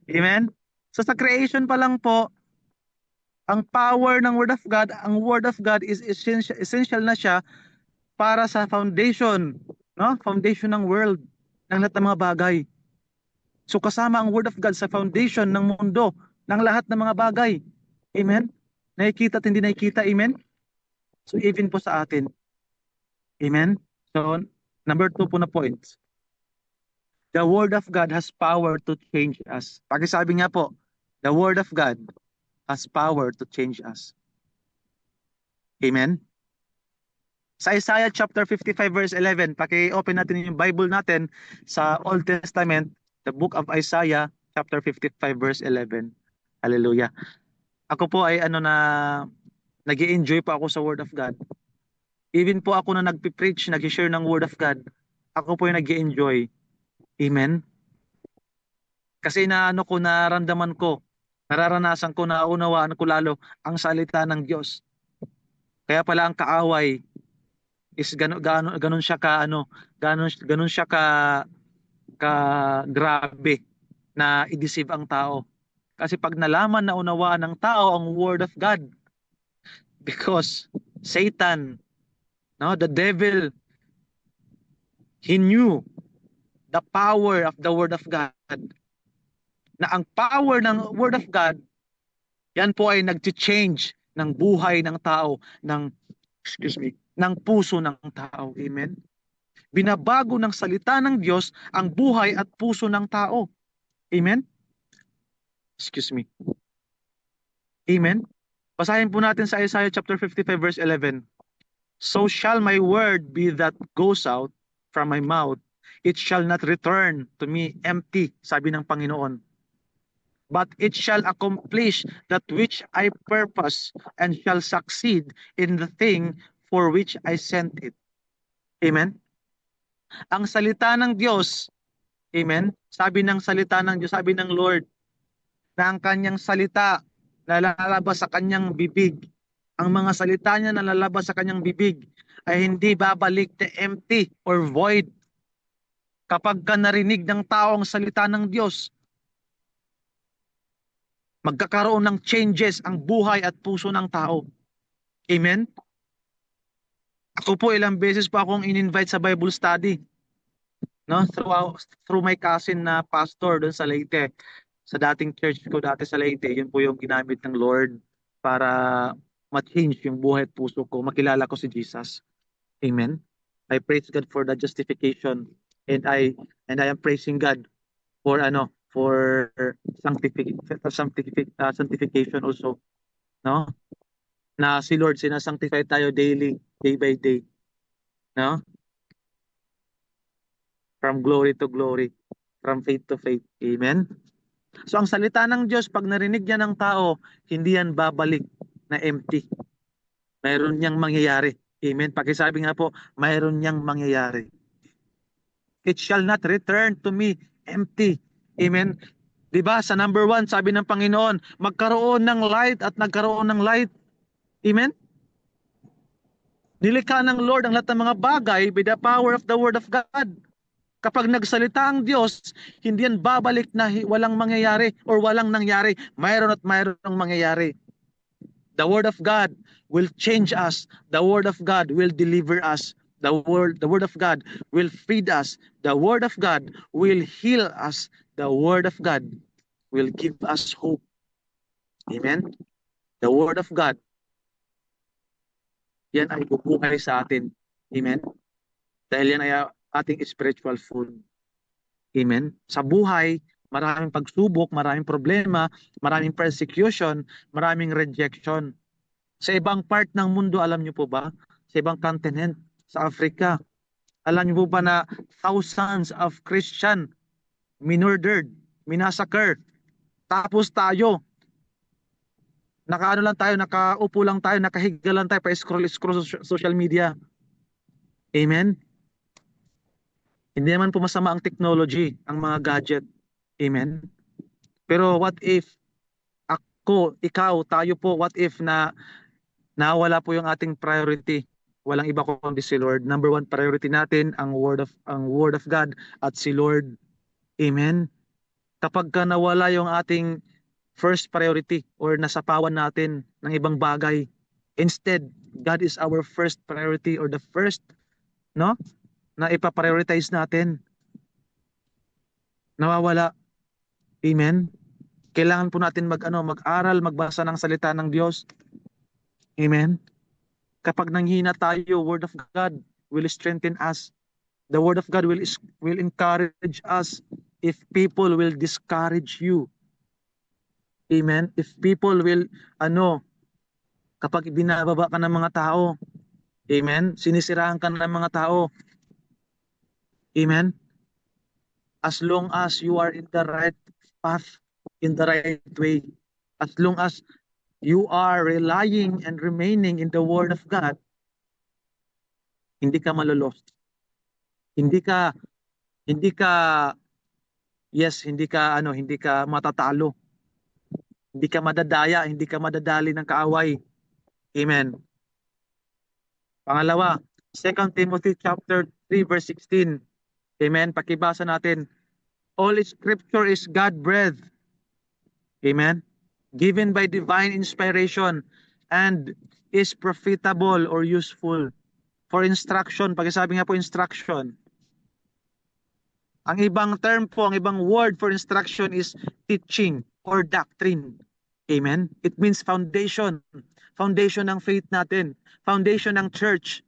Amen? So sa creation pa lang po, ang power ng Word of God, ang Word of God is essential na siya para sa foundation, no? Foundation ng world, ng lahat ng mga bagay. So kasama ang Word of God sa foundation ng mundo, ng lahat ng mga bagay. Amen? Nakikita at hindi nakikita, amen? So even po sa atin. Amen? So number 2 po na point. The Word of God has power to change us. Pakisabi nga po, the Word of God has power to change us. Amen? Sa Isaiah chapter 55 verse 11, paki-open natin yung Bible natin sa Old Testament, the book of Isaiah chapter 55 verse 11. Hallelujah. Ako po ay nag-i-enjoy pa ako sa Word of God. Even po ako na nagpi-preach, nag-share ng Word of God, ako po ay nag-i-enjoy. Amen? Kasi naramdaman ko, nararanasan ko, naunawaan ko lalo ang salita ng Diyos. Kaya pala ang kaaway is ganun siya ka grabe na i-deceive ang tao. Kasi pag nalaman na unawaan ng tao ang word of God, because Satan, no, the devil, he knew the power of the word of God. Na ang power ng word of God, yan po ay nag-change ng buhay ng tao, ng puso ng tao. Amen? Binabago ng salita ng Diyos ang buhay at puso ng tao. Amen? Excuse me. Amen. Basahin po natin sa Isaiah chapter 55 verse 11. So shall my word be that goes out from my mouth. It shall not return to me empty, sabi ng Panginoon. But it shall accomplish that which I purpose and shall succeed in the thing for which I sent it. Amen. Ang salita ng Diyos, amen, sabi ng salita ng Diyos, sabi ng Lord, na ang kanyang salita na lalabas sa kanyang bibig, ang mga salita niya na lalabas sa kanyang bibig ay hindi babalik na empty or void. Kapag ka narinig ng tao ang salita ng Diyos, magkakaroon ng changes ang buhay at puso ng tao. Amen? Ako po ilang beses pa akong in-invite sa Bible study. No? Through my cousin na pastor doon sa Leyte. Sa dating church ko dati sa Leyte, yun po yung ginamit ng Lord para ma-change yung buhay at puso ko. Makilala ko si Jesus. Amen? I praise God for the justification and I am praising God for sanctification also, no? Na si Lord sinasanctify tayo daily, day by day, no? From glory to glory, from faith to faith. Amen. So ang salita ng Diyos pag narinig niya ng tao, hindi yan babalik na empty. Mayroon niyang mangyayari. Amen. Pakisabi nga po, mayroon niyang mangyayari. It shall not return to me empty. Amen. 'Di ba sa number 1 sabi ng Panginoon, magkaroon ng light at nagkaroon ng light. Amen. Nilikha ng Lord ang lahat ng mga bagay by the power of the word of God. Kapag nagsalita ang Diyos, hindi yan babalik na walang mangyayari or walang nangyari. Mayroon at mayroon ang mangyayari. The word of God will change us. The word of God will deliver us. The word of God will feed us. The word of God will heal us. The word of God will give us hope. Amen? The word of God, yan ay bubuhay sa atin. Amen? Dahil yan ay ating spiritual food. Amen? Sa buhay, maraming pagsubok, maraming problema, maraming persecution, maraming rejection. Sa ibang part ng mundo, alam niyo po ba? Sa ibang continent, sa Africa, alam niyo po ba na thousands of Christian minurdered, minasakar. Tapos tayo, nakaupo lang tayo, nakahiga lang tayo, pa-scroll social media. Amen? Hindi naman po masama ang technology, ang mga gadget. Amen? Pero what if ako, ikaw, tayo po, what if na nawala po yung ating priority? Walang iba kundi si Lord. Number 1 priority natin ang word of God at si Lord. Amen. Kapag ka nawala yung ating first priority or nasapawan natin ng ibang bagay, instead, God is our first priority or the first, no? Na ipa-prioritize natin. Nawawala. Amen. Kailangan po natin mag-aral, magbasa ng salita ng Diyos. Amen. Kapag nanghina tayo, word of God will strengthen us. The word of God will encourage us if people will discourage you. Amen. If people will kapag binababa ka ng mga tao, amen, sinisiraan ka ng mga tao. Amen. As long as you are in the right path, in the right way, as long as you are relying and remaining in the word of God, hindi ka malolost. Hindi ka matatalo. Hindi ka madadaya, hindi ka madadali ng kaaway. Amen. Pangalawa, 2 Timothy chapter 3 verse 16. Amen. Pakibasa natin. All scripture is God-breathed. Amen. Given by divine inspiration and is profitable or useful for instruction. Pakisabi nga po instruction. Ang ibang term po, ang ibang word for instruction is teaching or doctrine. Amen? It means foundation. Foundation ng faith natin. Foundation ng church.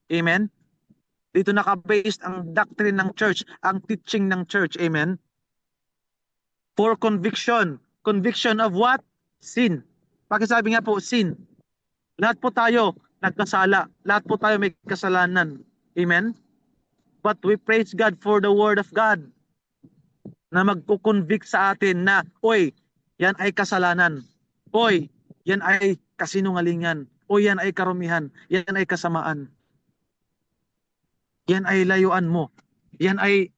Amen? Dito naka-based ang doctrine ng church, ang teaching ng church. Amen? For conviction Conviction of what? Sin. Pakisabi nga po, sin. Lahat po tayo nagkasala. Lahat po tayo may kasalanan. Amen? But we praise God for the Word of God na magkukonvict sa atin na, oy, yan ay kasalanan. Oy, yan ay kasinungalingan. Oy, yan ay karumihan. Yan ay kasamaan. Yan ay layuan mo. Yan ay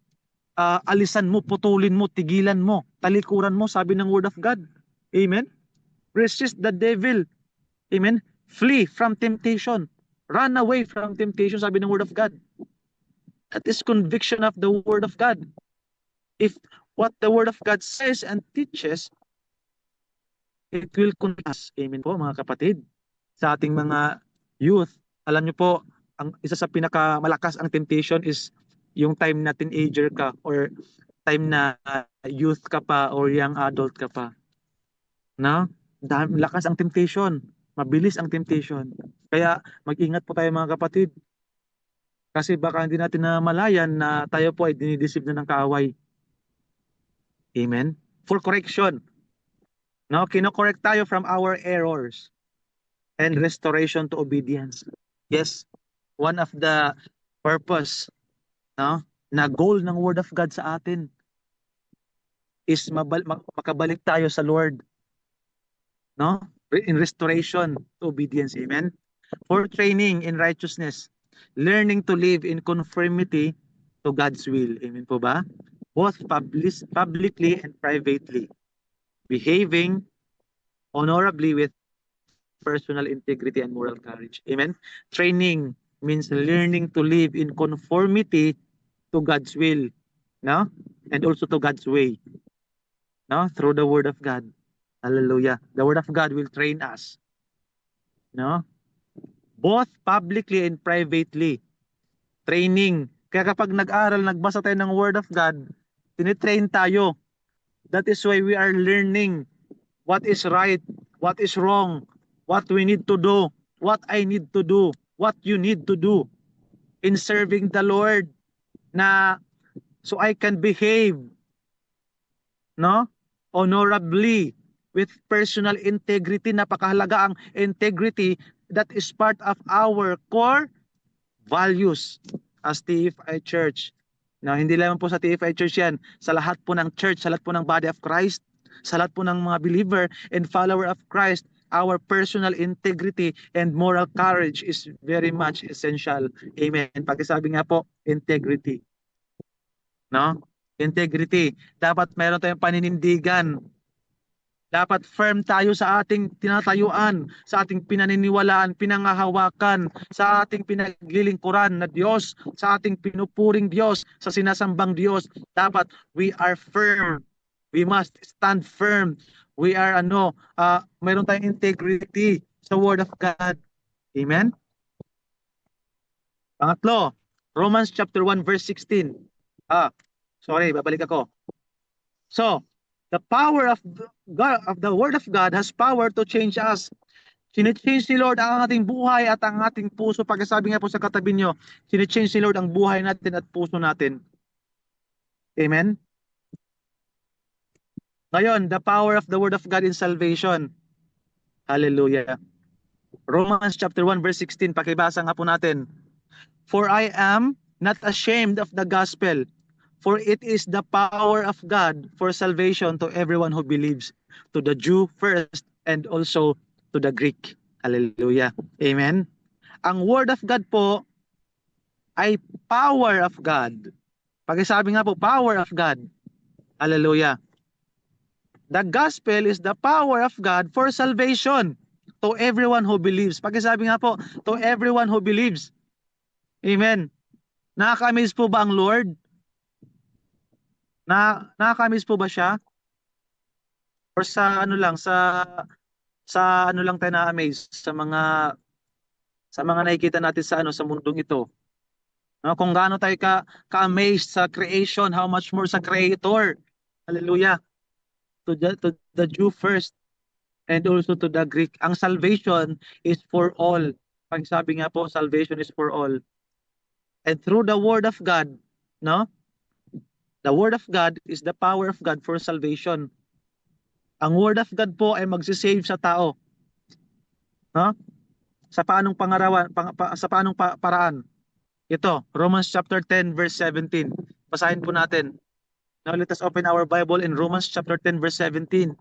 alisan mo, putulin mo, tigilan mo, talikuran mo, sabi ng Word of God. Amen? Resist the devil. Amen? Flee from temptation. Run away from temptation, sabi ng Word of God. That is conviction of the Word of God. If what the Word of God says and teaches, it will convict us. Amen po mga kapatid. Sa ating mga youth, alam niyo po, ang isa sa pinakamalakas ang temptation is yung time na teenager ka or time na youth ka pa or young adult ka pa. No? Lakas ang temptation. Mabilis ang temptation. Kaya mag-ingat po tayo mga kapatid. Kasi baka hindi natin namalayan na tayo po ay dinideceive na ng kaaway. Amen? For correction. No? Kino-correct tayo from our errors and restoration to obedience. Yes, one of the purpose, no, na goal ng Word of God sa atin is makabalik tayo sa Lord, no, in restoration to obedience. Amen. For training in righteousness, learning to live in conformity to God's will. Amen po ba? Both publicly and privately, behaving honorably with personal integrity and moral courage. Amen. Training means learning to live in conformity to God's will, no? And also to God's way, no? Through the Word of God. Hallelujah. The Word of God will train us, no? Both publicly and privately. Training. Kaya kapag nag-aral, nagbasa tayo ng Word of God, tinitrain tayo. That is why we are learning what is right, what is wrong, what we need to do, what I need to do, what you need to do in serving the Lord, na so I can behave, no, honorably with personal integrity. Napakahalaga ang integrity. That is part of our core values as TFI Church. Now, hindi lamang po sa TFI Church yan, sa lahat po ng church, sa lahat po ng body of Christ, sa lahat po ng mga believer and follower of Christ, our personal integrity and moral courage is very much essential. Amen. Pagkasabi nga po, integrity. No? Integrity. Dapat meron tayong paninindigan. Dapat firm tayo sa ating tinatayuan, sa ating pinaniniwalaan, pinangahawakan, sa ating pinaglilingkuran na Diyos, sa ating pinupuring Diyos, sa sinasambang Diyos. Dapat we are firm. We must stand firm. We are mayroon tayong integrity sa Word of God. Amen? Pangatlo, Romans chapter 1 verse 16. Babalik ako. So, the power of God, of the Word of God has power to change us. Sine-change ni Lord ang ating buhay at ang ating puso. Pagkasabi nga po sa katabi nyo, sine-change ni Lord ang buhay natin at puso natin. Amen? Ngayon, the power of the Word of God in salvation. Hallelujah. Romans chapter 1 verse 16, pakibasa nga po natin. For I am not ashamed of the gospel, for it is the power of God for salvation to everyone who believes, to the Jew first and also to the Greek. Hallelujah. Amen. Ang Word of God po ay power of God. Pagkasabi nga po, power of God. Hallelujah. The gospel is the power of God for salvation to everyone who believes. Pagkasabi nga po, to everyone who believes. Amen. Nakakamiss po ba ang Lord? Nakakamiss po ba siya? Or sa ano lang, sa ano lang tayo na-amaze sa mga nakikita natin sa mundong ito. No, kung gaano tayo ka-amazed sa creation, how much more sa creator. Hallelujah. To the Jew first and also to the Greek. Ang salvation is for all. Pag sabi nga po, salvation is for all. And through the Word of God, no? The Word of God is the power of God for salvation. Ang Word of God po ay magsisave sa tao. No? Sa paanong pangarawan, sa paanong paraan? Ito, Romans chapter 10 verse 17. Basahin po natin. Now let us open our Bible in Romans chapter 10 verse 17.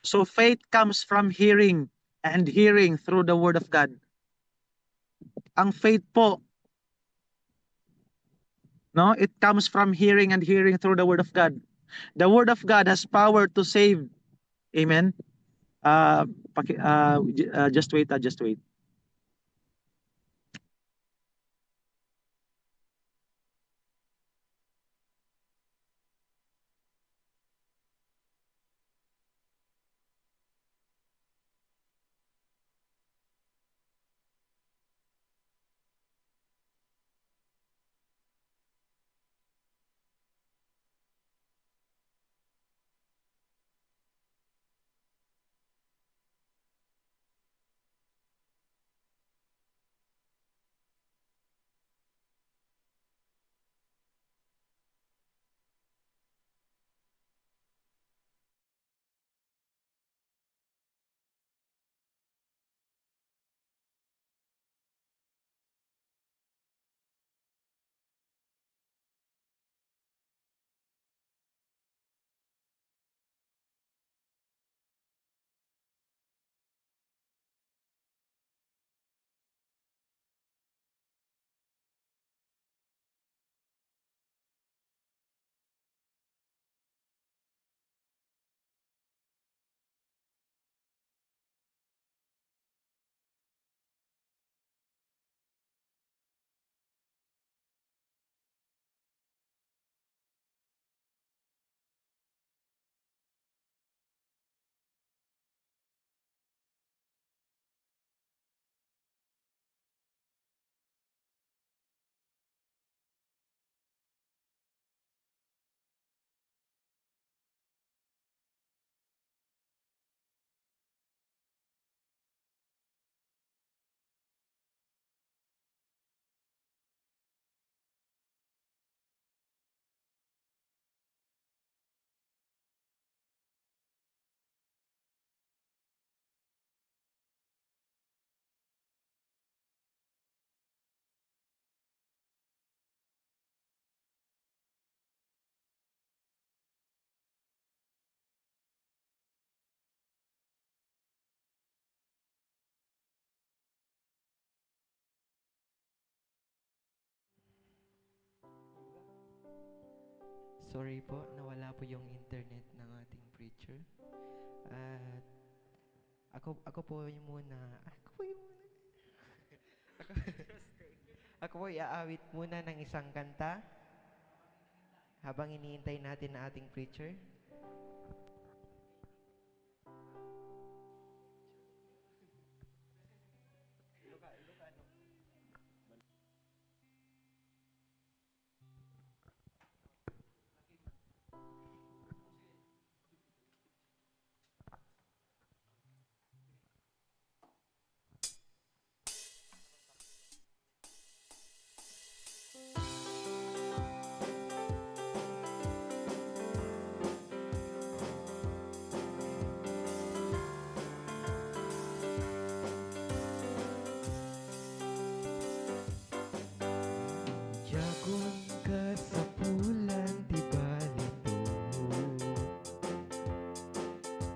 So faith comes from hearing and hearing through the word of God. Ang faith po, no, it comes from hearing and hearing through the word of God. The word of God has power to save. Amen. Just wait, just wait. Sorry po, nawala po yung internet ng ating preacher. At ako po yung muna. Ako, ako po iaawit muna ng isang kanta habang iniintay natin na ating preacher. Jagon ka sa pulan, di balito.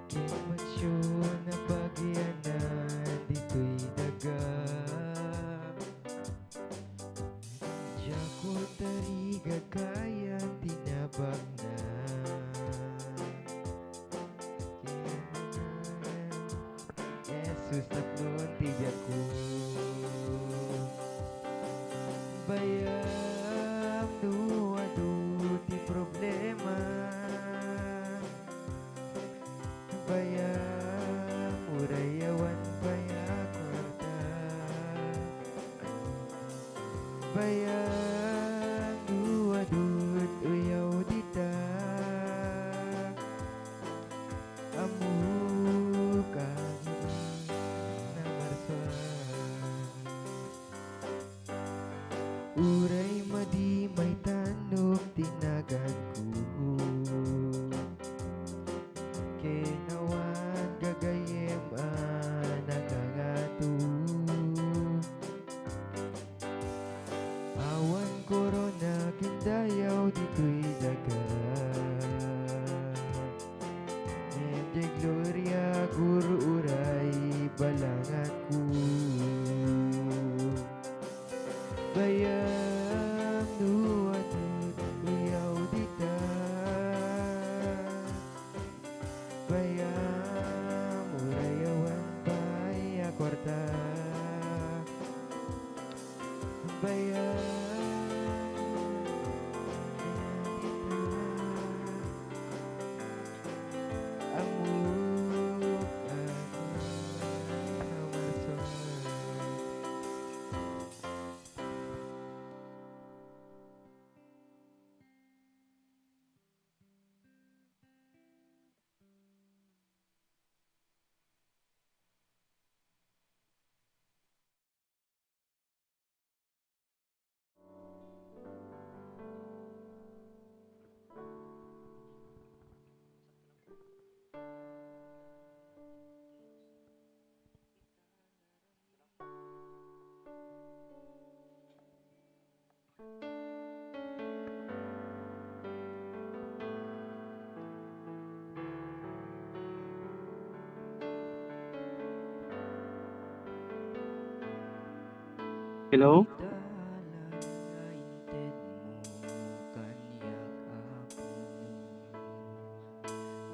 Kimatsyo na pagyanan, dito'y daga. Jako tariga kaya tinabak na. Jesus tatlon tiyak ko. Bayam adu ti problema. Bayam urayawan bayak warta. Bayam duadut uyaw dita. Amu kami na marswa. Uray madi may tanok tinagan ko. Kinawa bayang nuwatid uyaw dita bayang urayawan baya kwarta bayang Hello?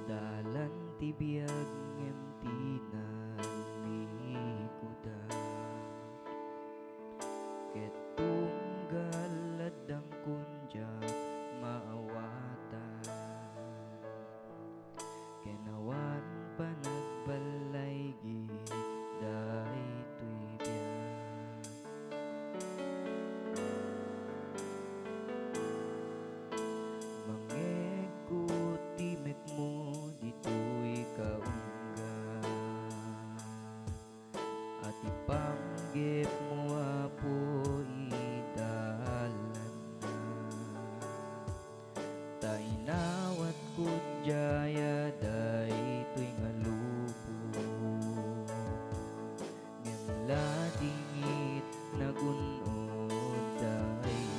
Dalan tibiyag ngem tinalikuda ket tunggal ladang kunjak maawatan kenawan panagbalay giday tuibiyag mangekuti mo dito'y kaungga at ipanggip mo apo idalan na tainawat ko jaya daytoy nga lupo ngem dingit nagunod daytoy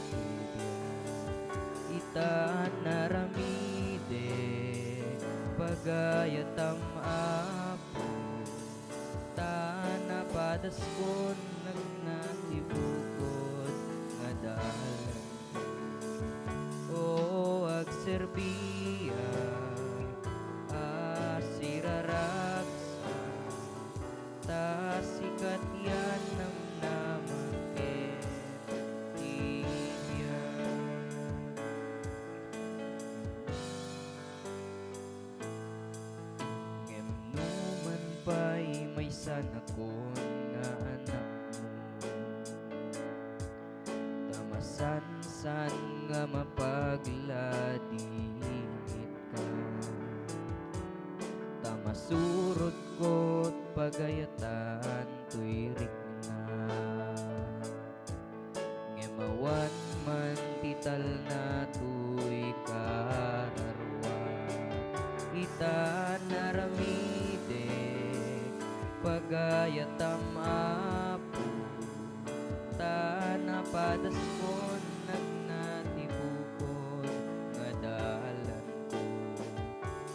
ita naramide pagayatam apo tanapadaskon nagnatibukod nga dalan o agserbiya asiraraksa ta sikat yan ng namaket ngem numan pa'y may sanakon nga anak mo tamasansan nga mapagladingit ka tamasurot ko't pagayatan tuirik na ngemawan man tital na tuy kararwa ita naramide pagayatam apo tanapadaskon nagnatibukod nga dalan ko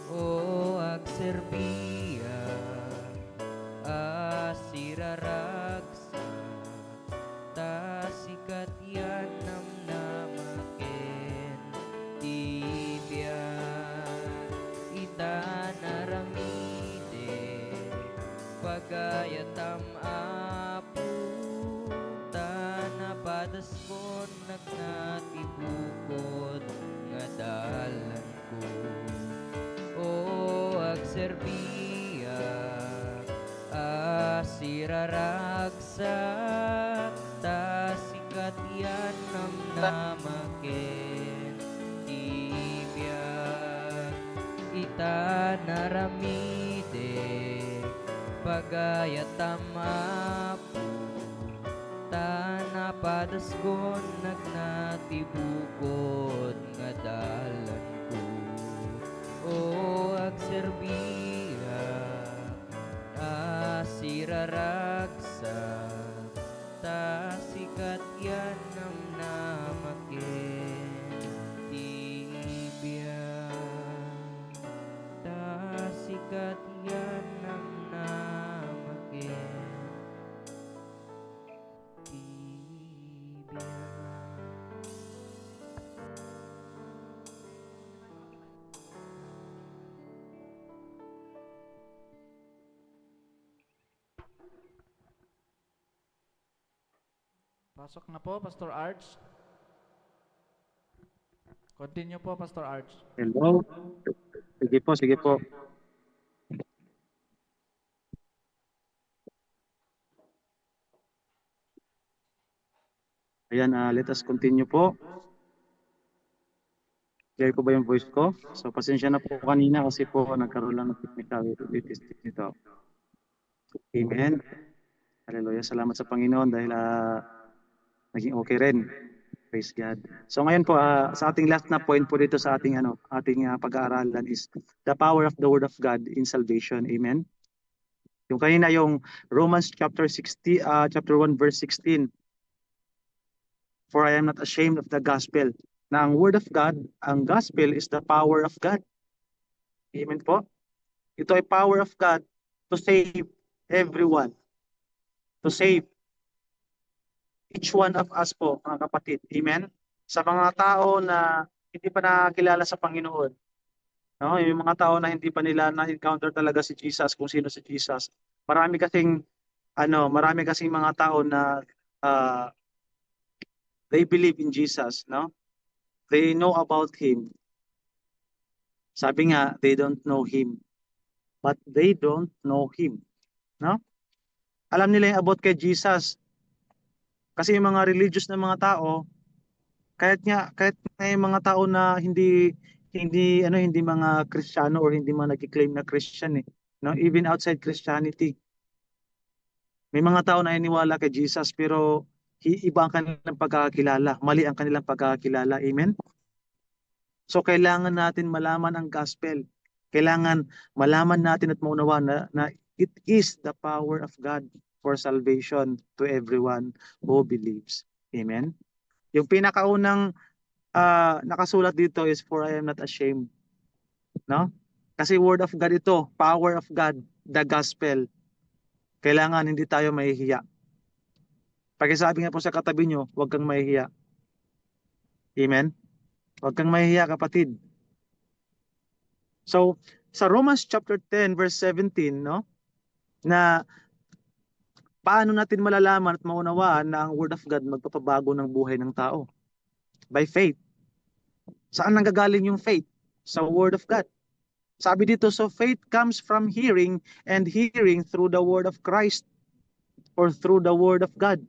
o agserbiya asiraraksa ta sikat yan namnamaken tibyan ita naramide pagayatam apo tanapadaskon nagnatibukod nga dalan ko o agserbiya asiraraksa ta sikat yan namnamaken tibiyag ita naramide pagayatam apo tanapadaskon nagnatibukod nga dalan ko o agserbiya asiraraksa ta sikat yan namnamaken tibiyag ta sikat yan namnamaken tibiyag Pasok na po, Pastor Arch. Continue po, Pastor Arch. Hello. Sige po, sige po. Ayan, let us continue po. Clear po ba yung voice ko? So, pasensya na po kanina kasi po nagkaroon lang ng technical difficulties nito. Amen. Hallelujah. Salamat sa Panginoon dahil naging okay rin. Praise God. So ngayon po, sa ating last na point po dito sa ating pag-aaralan is the power of the Word of God in salvation. Amen. Yung kanina yung Romans chapter 1 verse 16. For I am not ashamed of the gospel. Na ang Word of God, ang gospel is the power of God. Amen po. Ito ay power of God to save everyone. To save each one of us po, mga kapatid. Amen? Sa mga tao na hindi pa nakakilala sa Panginoon. No? Yung mga tao na hindi pa nila na-encounter talaga si Jesus, kung sino si Jesus. Marami kasing mga tao na they believe in Jesus, no? They know about Him. Sabi nga, they don't know Him. But they don't know Him. No? Alam nila yung about kay Jesus. Kasi yung mga religious na mga tao, kahit nga yung mga tao na hindi mga Kristiyano or hindi mga nagki-claim na Christian no, even outside Christianity. May mga tao na iniwala kay Jesus pero iba ang kanilang pagkakakilala, mali ang kanilang pagkakakilala. Amen. So kailangan natin malaman ang gospel. Kailangan malaman natin at maunawa na it is the power of God for salvation to everyone who believes. Amen. Yung pinakaunang nakasulat dito is for I am not ashamed. No? Kasi word of God ito, power of God, the gospel. Kailangan hindi tayo mahihiya. Pakisabi nga po sa katabi nyo, huwag kang mahihiya. Amen? Huwag kang mahihiya, kapatid. So, sa Romans chapter 10 verse 17, no? Na paano natin malalaman at maunawaan na ang word of God magpapabago ng buhay ng tao? By faith. Saan nanggagaling yung faith? Sa word of God. Sabi dito, so faith comes from hearing and hearing through the word of Christ or through the word of God.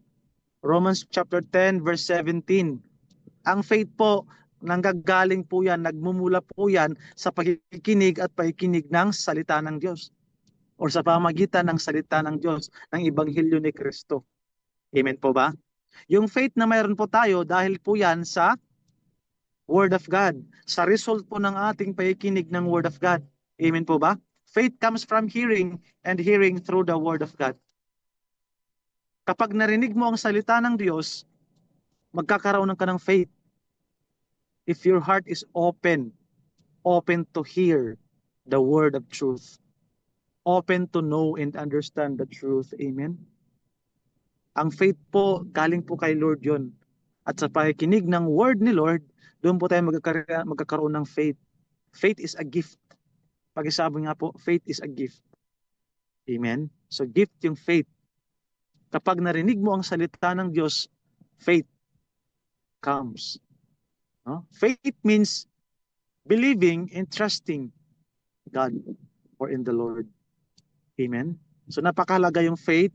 Romans chapter 10 verse 17. Ang faith po, nanggagaling po yan, nagmumula po yan sa pakikinig at pakikinig ng salita ng Diyos or sa pamagitan ng salita ng Diyos, ng Ebanghelyo ni Kristo. Amen po ba? Yung faith na mayroon po tayo dahil po yan sa Word of God. Sa result po ng ating pakikinig ng Word of God. Amen po ba? Faith comes from hearing and hearing through the Word of God. Kapag narinig mo ang salita ng Diyos, magkakaroon ka ng faith. If your heart is open to hear the word of truth. Open to know and understand the truth. Amen? Ang faith po, galing po kay Lord yon. At sa pakikinig ng word ni Lord, doon po tayo magkakaroon ng faith. Faith is a gift. Pag-isabi nga po, faith is a gift. Amen? So gift yung faith. Kapag narinig mo ang salita ng Diyos, faith comes. No? Faith means believing and trusting God or in the Lord. Amen? So napakahalaga yung faith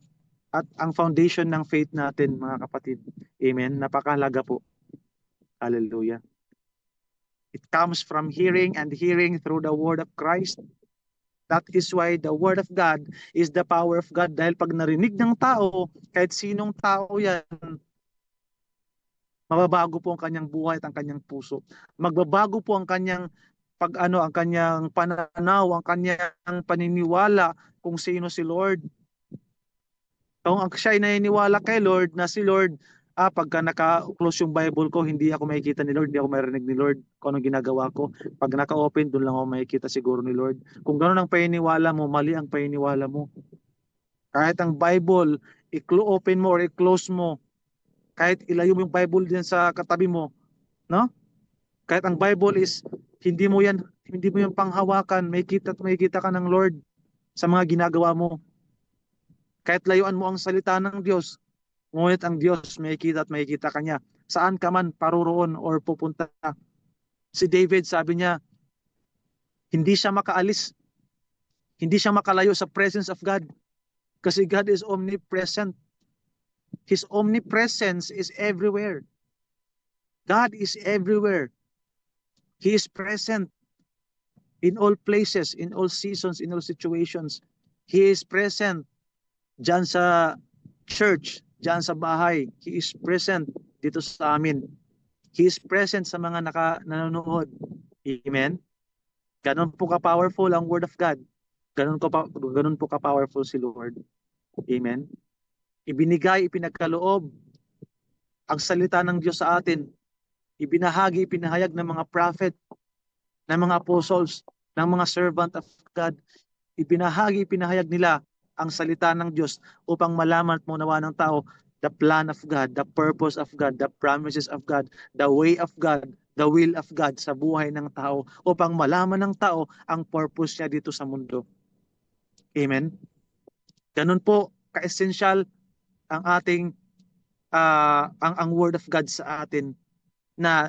at ang foundation ng faith natin, mga kapatid. Amen? Napakahalaga po. Hallelujah. It comes from hearing and hearing through the word of Christ. That is why the word of God is the power of God. Dahil pag narinig ng tao, kahit sinong tao yan, mababago po ang kanyang buhay at ang kanyang puso. Magbabago po ang kanyang ang kanyang pananaw, ang kanyang paniniwala kung sino si Lord. Kung siya ay naniniwala kay Lord na si Lord, pagka naka-close yung Bible ko, hindi ako makikita ni Lord, hindi ako marinig ni Lord kung anong ginagawa ko. Pag naka-open, doon lang ako makikita siguro ni Lord. Kung gano'n ang paniniwala mo, mali ang paniniwala mo. Kahit ang Bible, i-open mo or i-close mo, Kahit ilayo mo yung Bible din sa katabi mo, no? Kahit ang Bible is hindi mo yan panghawakan, may kita ka ng Lord sa mga ginagawa mo. Kahit layuan mo ang salita ng Diyos, ngunit ang Diyos may kita ka niya. Saan ka man paroroon or pupunta. Si David, sabi niya, hindi siya makaalis, hindi siya makalayo sa presence of God kasi God is omnipresent. His omnipresence is everywhere. God is everywhere. He is present in all places, in all seasons, in all situations. He is present dyan sa church, dyan sa bahay. He is present dito sa amin. He is present sa mga nanonood. Amen? Ganon po ka-powerful ang Word of God. Ganon po ka-powerful si Lord. Amen? Ipinagkaloob ang salita ng Diyos sa atin. Ipinahayag ng mga prophet, ng mga apostles, ng mga servant of God. Ipinahayag nila ang salita ng Diyos upang malaman at maunawa ng tao the plan of God, the purpose of God, the promises of God, the way of God, the will of God sa buhay ng tao upang malaman ng tao ang purpose niya dito sa mundo. Amen? Ganun po ka-essential ang ating ang Word of God sa atin, na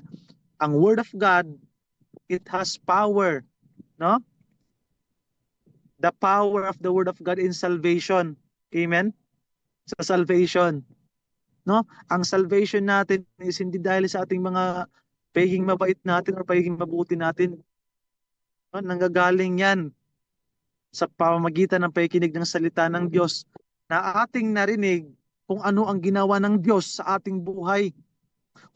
ang Word of God, it has power, no? The power of the Word of God in salvation. Amen? Sa salvation. No? Ang salvation natin is hindi dahil sa ating mga pagiging mabait natin or pagiging mabuti natin. No? Nanggagaling yan sa pamamagitan ng pakikinig ng salita ng Diyos na ating narinig kung ano ang ginawa ng Diyos sa ating buhay.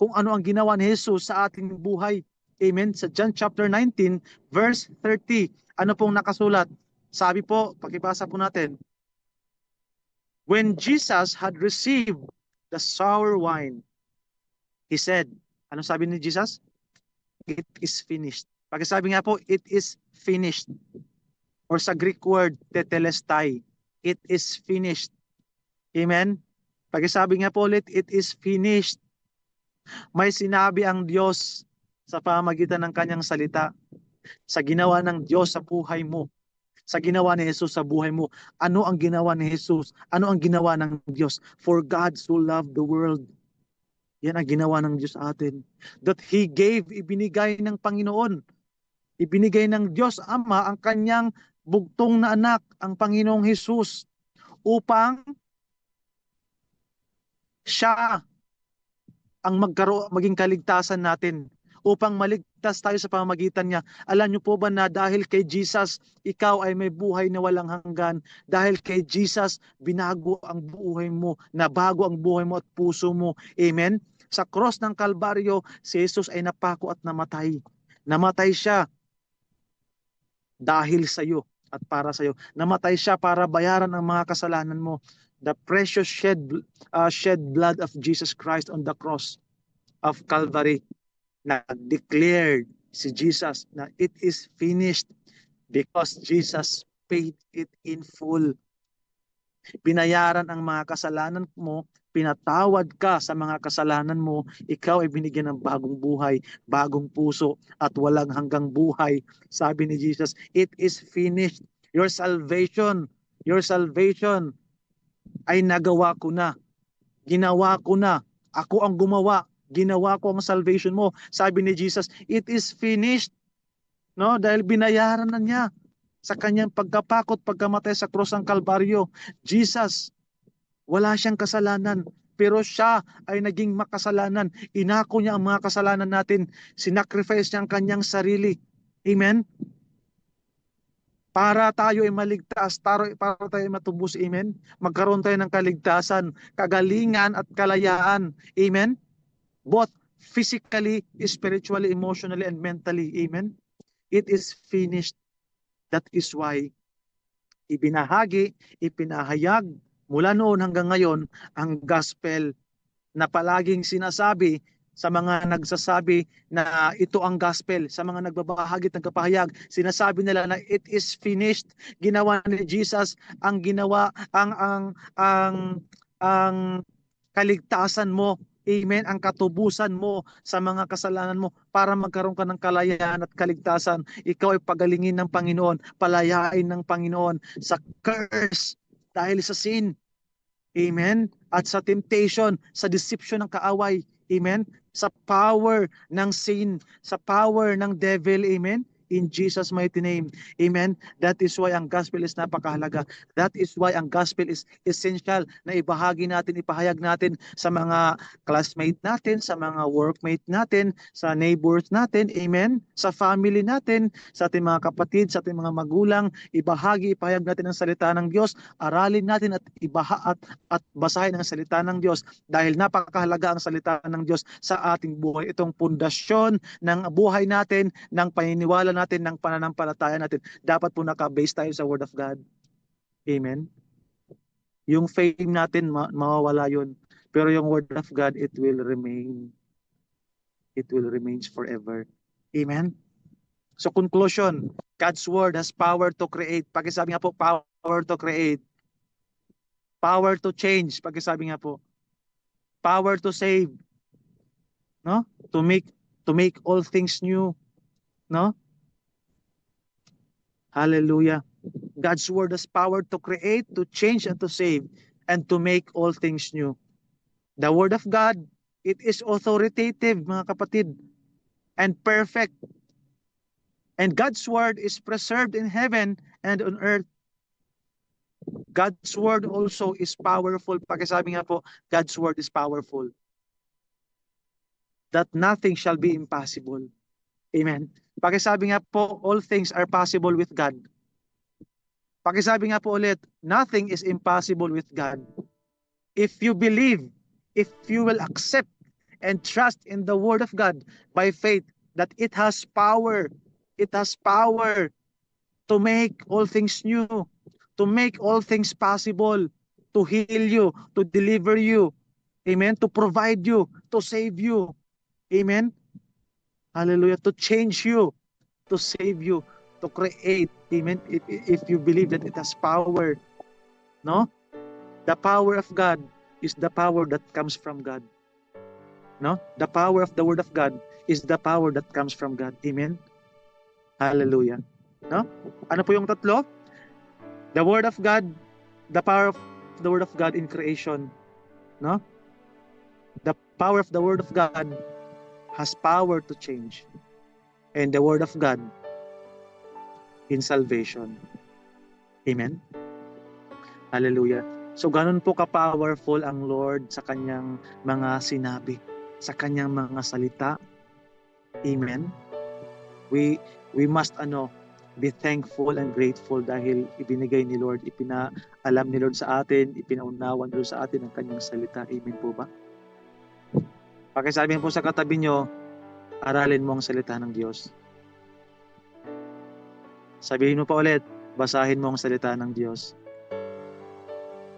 Kung ano ang ginawa ni Jesus sa ating buhay. Amen? Sa John chapter 19, verse 30, ano pong nakasulat? Sabi po, pakibasa po natin. When Jesus had received the sour wine, He said, ano sabi ni Jesus? It is finished. Pakisabi nga po, it is finished. Or sa Greek word, tetelestai, it is finished. Amen? Pakisabi nga po ulit, it is finished. May sinabi ang Diyos sa pamamagitan ng kanyang salita, sa ginawa ng Diyos sa buhay mo, sa ginawa ni Jesus sa buhay mo. Ano ang ginawa ni Jesus? Ano ang ginawa ng Diyos? For God so loved the world. Yan ang ginawa ng Diyos sa atin. That He gave, ibinigay ng Panginoon. Ibinigay ng Diyos Ama ang kanyang bugtong na anak, ang Panginoong Jesus, upang siya ang maging kaligtasan natin, upang maligtas tayo sa pamamagitan niya. Alam niyo po ba na dahil kay Jesus, ikaw ay may buhay na walang hanggan. Dahil kay Jesus, binago ang buhay mo, nabago ang buhay mo at puso mo. Amen? Sa cross ng Kalbaryo, si Jesus ay napako at namatay. Namatay siya dahil sa iyo at para sa iyo. Namatay siya para bayaran ang mga kasalanan mo. The precious shed blood of Jesus Christ on the cross of Calvary, na declared si Jesus na it is finished because Jesus paid it in full. Binayaran ang mga kasalanan mo, pinatawad ka sa mga kasalanan mo, ikaw ay binigyan ng bagong buhay, bagong puso at walang hanggang buhay. Sabi ni Jesus, it is finished. Your salvation ay nagawa ko na. Ginawa ko na. Ako ang gumawa. Ginawa ko ang salvation mo. Sabi ni Jesus, it is finished. No? Dahil binayaran na niya sa kanyang pagkapakot, pagkamatay sa krus ng Kalbaryo. Jesus, wala siyang kasalanan, pero siya ay naging makasalanan. Inako niya ang mga kasalanan natin. Sinacrifice niya ang kanyang sarili. Amen? Para tayo ay maligtas, para tayo ay matubos. Amen? Magkaroon tayo ng kaligtasan, kagalingan at kalayaan. Amen? Both physically, spiritually, emotionally, and mentally. Amen? It is finished. That is why ipinahayag mula noon hanggang ngayon ang gospel na palaging sinasabi sa mga nagsasabi na ito ang gospel, sa mga nagbabahagi at nagpapahayag, sinasabi nila na it is finished. Ginawa ni Jesus ang ginawa ang kaligtasan mo. Amen, ang katubusan mo sa mga kasalanan mo para magkaroon ka ng kalayaan at kaligtasan. Ikaw ay pagalingin ng Panginoon, palayain ng Panginoon sa curse dahil sa sin. Amen. At sa temptation, sa deception ng kaaway. Amen. Sa power ng sin, sa power ng devil. Amen. In Jesus' mighty name. Amen. That is why ang gospel is napakahalaga. That is why ang gospel is essential na ibahagi natin, ipahayag natin sa mga classmate natin, sa mga workmate natin, sa neighbors natin. Amen. Sa family natin, sa ating mga kapatid, sa ating mga magulang. Ibahagi, ipahayag natin ang salita ng Diyos. Aralin natin at at basahin ang salita ng Diyos dahil napakahalaga ang salita ng Diyos sa ating buhay. Itong pundasyon ng buhay natin, ng paniniwala natin, ng pananampalataya natin. Dapat po naka-base tayo sa Word of God. Amen. Yung fame natin, mawawala yun. Pero yung Word of God, it will remain. It will remain forever. Amen. So conclusion, God's Word has power to create. Pakisabi nga po, power to create. Power to change. Pakisabi nga po. Power to save. No? To make all things new. No? Hallelujah. God's word has power to create, to change, and to save, and to make all things new. The word of God, it is authoritative, mga kapatid, and perfect. And God's word is preserved in heaven and on earth. God's word also is powerful. Pakisabi nga po, God's word is powerful. That nothing shall be impossible. Amen. Pakisabi nga po, all things are possible with God. Pakisabi nga po ulit, nothing is impossible with God. If you believe, if you will accept and trust in the word of God by faith, that it has power to make all things new, to make all things possible, to heal you, to deliver you, amen, to provide you, to save you, amen, hallelujah, to change you, to save you, to create, amen, if you believe that it has power, no? The power of God is the power that comes from God, no? The power of the word of God is the power that comes from God, amen, hallelujah, no? Ano po yung tatlo? The word of God, the power of the word of God in creation, no? The power of the word of God has power to change, and the word of God in salvation. Amen. Hallelujah. So ganun po ka-powerful ang Lord sa kanyang mga sinabi, sa kanyang mga salita. Amen. We must be thankful and grateful dahil ibinigay ni Lord, ipinaalam ni Lord sa atin, ipinaunawan ni Lord sa atin ang kanyang salita. Amen po ba? Pakisabi po sa katabi nyo, aralin mo ang salita ng Diyos. Sabihin mo pa ulit, basahin mo ang salita ng Diyos.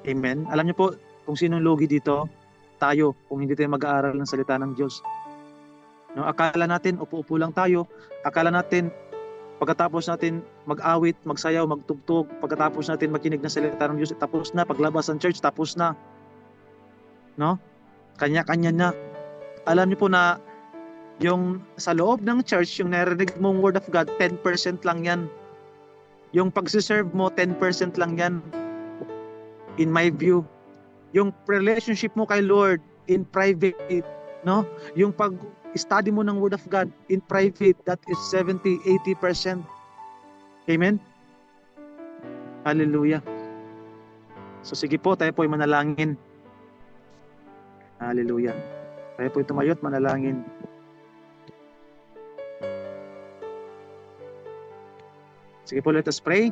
Amen. Alam niyo po kung sinong lugi dito? Tayo, kung hindi tayo mag-aaral ng salita ng Diyos. No, akala natin, upo-upo lang tayo. Akala natin, pagkatapos natin mag-awit, magsayaw, magtugtog, pagkatapos natin makinig ng salita ng Diyos, tapos na, paglabas ng church, tapos na. No? Kanya-kanya na. Alam niyo po na yung sa loob ng church, yung narinig mong word of God, 10% lang yan. Yung pagsiserve mo, 10% lang yan. In my view. Yung relationship mo kay Lord in private, no? Yung pag-study mo ng word of God in private, that is 70-80%. Amen? Hallelujah. So sige po, tayo po ay manalangin. Hallelujah. Tayo po ay tumayo at manalangin. Sige po, let us pray.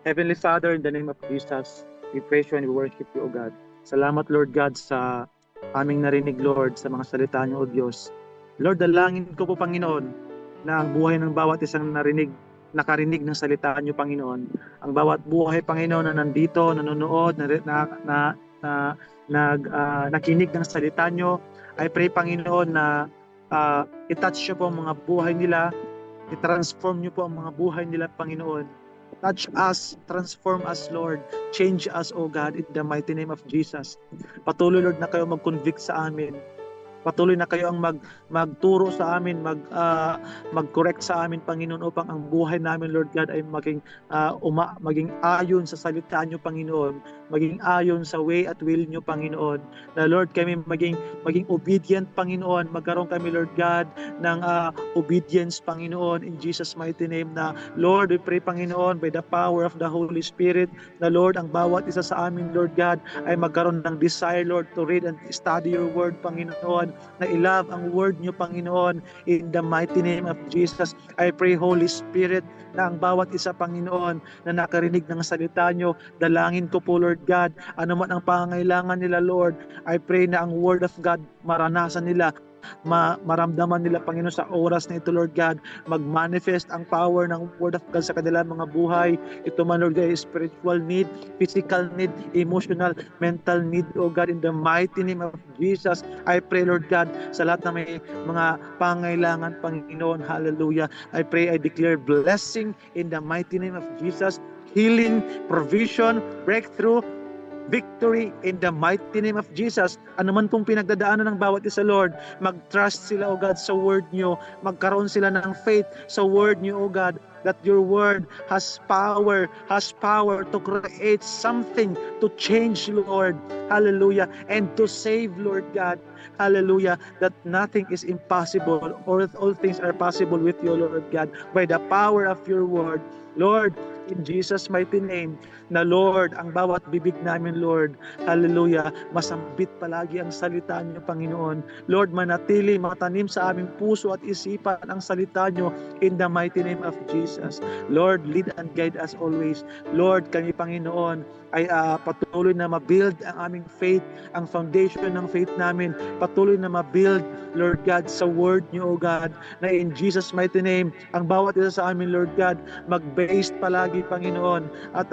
Heavenly Father, in the name of Jesus, we praise you and we worship you, O God. Salamat, Lord God, sa aming narinig, Lord, sa mga salita niyo, O Diyos. Lord, dalangin ko po, Panginoon, na ang buhay ng bawat isang nakarinig ng salita niyo, Panginoon. Ang bawat buhay, Panginoon, na nandito, nanonood, nakinig ng salita niyo, I pray, Panginoon, na i-touch niyo po ang mga buhay nila, i-transform niyo po ang mga buhay nila, Panginoon. Touch us, transform us, Lord. Change us, O God, in the mighty name of Jesus. Patuloy, Lord, na kayo mag-convict sa amin. Patuloy na kayo ang magturo sa amin, mag-correct sa amin, Panginoon, upang ang buhay namin, Lord God, ay maging ayon sa salita niyo, Panginoon, maging ayon sa way at will niyo, Panginoon. Na Lord, kami maging obedient, Panginoon. Magkaroon kami, Lord God, ng obedience, Panginoon, in Jesus' mighty name. Na Lord, we pray, Panginoon, by the power of the Holy Spirit, na Lord, ang bawat isa sa amin, Lord God, ay magkaroon ng desire, Lord, to read and study your word, Panginoon, na i-love ang word niyo, Panginoon, in the mighty name of Jesus. I pray, Holy Spirit, na ang bawat isa, Panginoon, na nakarinig ng salita niyo, dalangin ko po, Lord God, ano man ang pangangailangan nila, Lord, I pray na ang word of God maranasan nila, maramdaman nila, Panginoon, sa oras na ito, Lord God, mag-manifest ang power ng Word of God sa kanilang mga buhay. Ito man, Lord God, spiritual need, physical need, emotional, mental need, O God, in the mighty name of Jesus. I pray, Lord God, sa lahat na may mga pangailangan, Panginoon, hallelujah. I pray, I declare blessing in the mighty name of Jesus, healing, provision, breakthrough, victory in the mighty name of Jesus. Ano man pong pinagdadaanan ng bawat isa, Lord, mag-trust sila, O God, sa word niyo. Magkaroon sila ng faith sa word niyo, O God, that your word has power to create something, to change, Lord. Hallelujah. And to save, Lord God. Hallelujah. That nothing is impossible, or all things are possible with you, Lord God, by the power of your word. Lord, in Jesus' mighty name, na Lord, ang bawat bibig namin, Lord, hallelujah, masambit palagi ang salita niyo, Panginoon. Lord, manatili, matanim sa aming puso at isipan ang salita niyo in the mighty name of Jesus. Lord, lead and guide us always. Lord, kami, Panginoon, ay patuloy na mabuild ang aming faith, ang foundation ng faith namin, patuloy na mabuild, Lord God, sa word niyo, O God, na in Jesus' mighty name, ang bawat isa sa amin, Lord God, mag-based palagi, Panginoon. At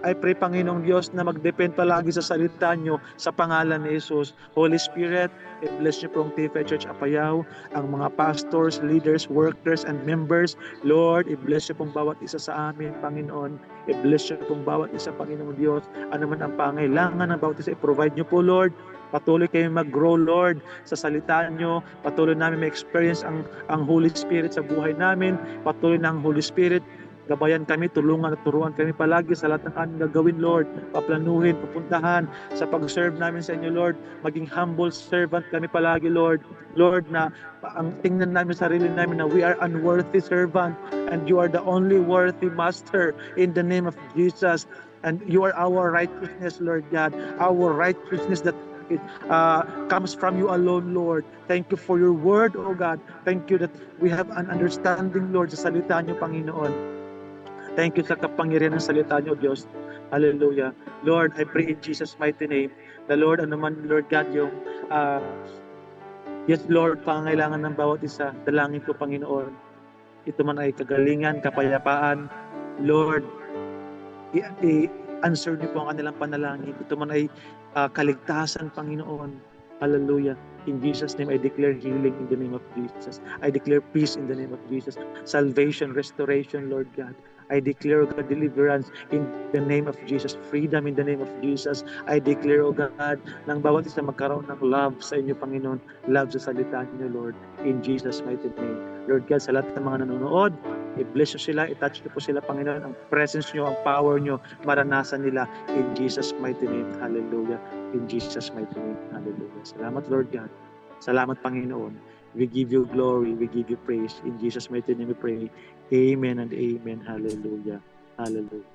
I pray, Panginoong Diyos, na mag-depend palagi sa salita niyo sa pangalan ni Jesus. Holy Spirit, i-bless niyo pong TFA Church Apayao, ang mga pastors, leaders, workers, and members. Lord, i-bless niyo pong bawat isa sa amin, Panginoon. I-bless niyo pong bawat isa, Panginoong Diyos. Ano man ang pangailangan ng bawat isa, i-provide niyo po, Lord. Patuloy kayo mag-grow, Lord, sa salita niyo. Patuloy namin ma-experience ang Holy Spirit sa buhay namin. Patuloy na ang Holy Spirit, gabayan kami, tulungan at turuan kami palagi sa lahat ng aming gagawin, Lord. Paplanuhin, pupuntahan sa pag-serve namin sa inyo, Lord. Maging humble servant kami palagi, Lord. Lord, na ang tingnan namin sarili namin na we are unworthy servant and you are the only worthy master in the name of Jesus. And you are our righteousness, Lord God. Our righteousness that it comes from you alone, Lord. Thank you for your word, oh God. Thank you that we have an understanding, Lord, sa salita niyo, Panginoon. Thank you sa kapangyarihan ng salita niyo, Diyos. Hallelujah. Lord, I pray in Jesus' mighty name. The Lord, ano man, Lord God, yung yes, Lord, pangangailangan ng bawat isa. Dalangin ko, Panginoon. Ito man ay kagalingan, kapayapaan. Lord, i-answer niyo po ang kanilang panalangin. Ito man ay kaligtasan, Panginoon. Hallelujah. In Jesus' name, I declare healing in the name of Jesus. I declare peace in the name of Jesus. Salvation, restoration, Lord God. I declare, God, deliverance in the name of Jesus. Freedom in the name of Jesus. I declare, O God, nang bawat isa magkaroon ng love sa inyo, Panginoon. Love sa salita niyo, Lord. In Jesus' mighty name. Lord God, sa lahat ng mga nanonood, i-bless nyo sila, i-touch nyo po sila, Panginoon. Ang presence nyo, ang power nyo, maranasan nila. In Jesus' mighty name. Hallelujah. In Jesus' mighty name. Hallelujah. Salamat, Lord God. Salamat, Panginoon. We give you glory. We give you praise. In Jesus' mighty name we pray. Amen and amen. Hallelujah. Hallelujah.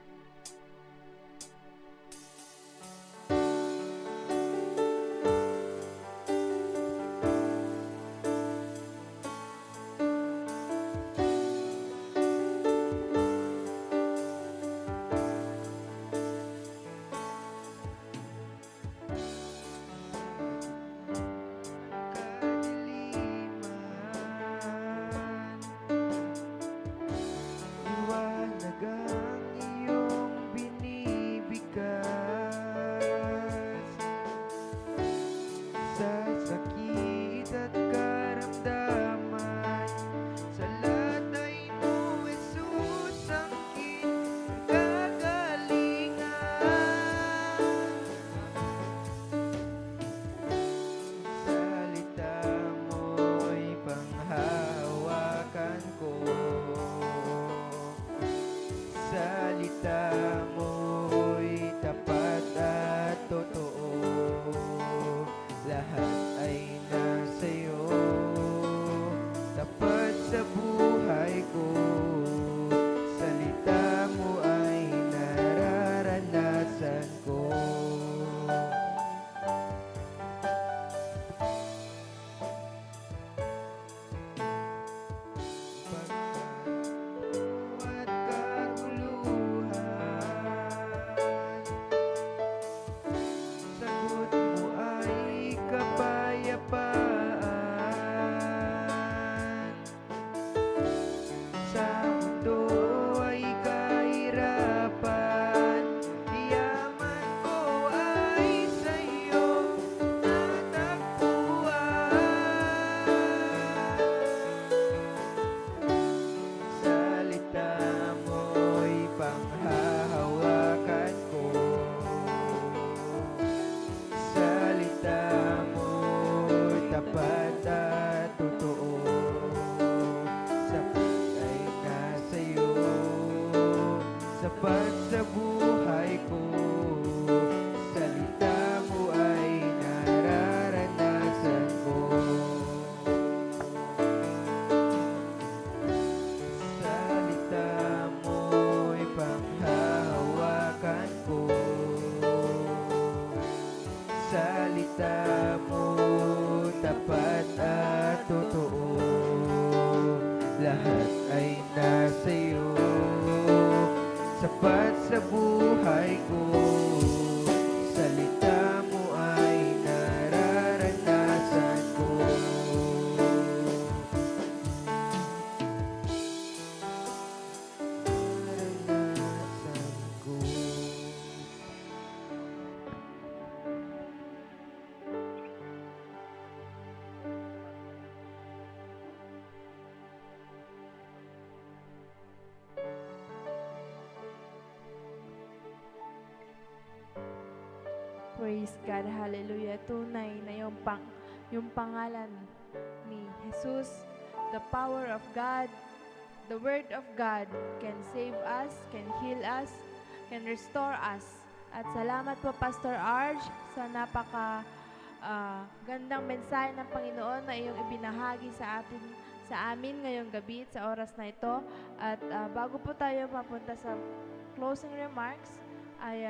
Liwanag ang iyong ko. Salita mo tapat at totoo, lahat ay nasa iyo, sapat sa buhay ko. Salita mo ay nararanasan ko. Naranasan ko. Praise God, hallelujah. Tunay na yung pangalan ni Jesus, the power of God, the word of God can save us, can heal us, can restore us. At salamat po Pastor Arj sa napaka gandang mensahe ng Panginoon na iyong ibinahagi sa amin ngayong gabi at sa oras na ito. At bago po tayo mapunta sa closing remarks, ay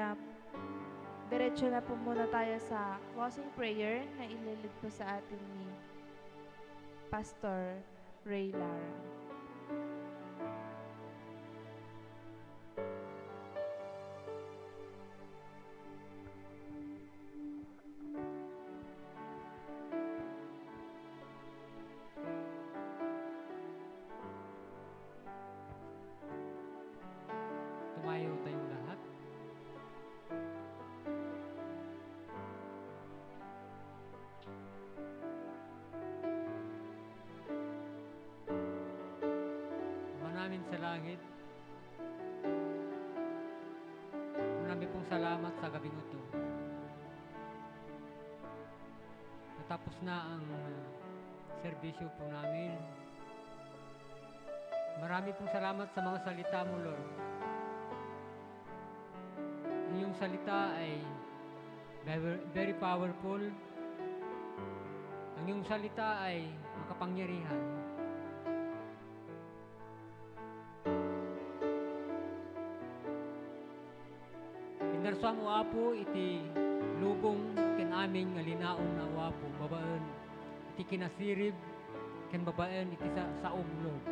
diretso na po muna tayo sa closing prayer na ililid po sa atin ni Pastor Ray Lara. Tumayo tayong lahat. Ama namin sa langit, marami pong salamat sa gabing ito. Natapos na ang serbisyo po namin. Marami pong salamat sa mga salita mo, Lord. Ang iyong salita ay very powerful. Ang iyong salita ay makapangyarihan. Pinarsam o apo iti lubong ken aming nga linaon na o apo babaen iti kinasirib ken babaen iti saom, Lord.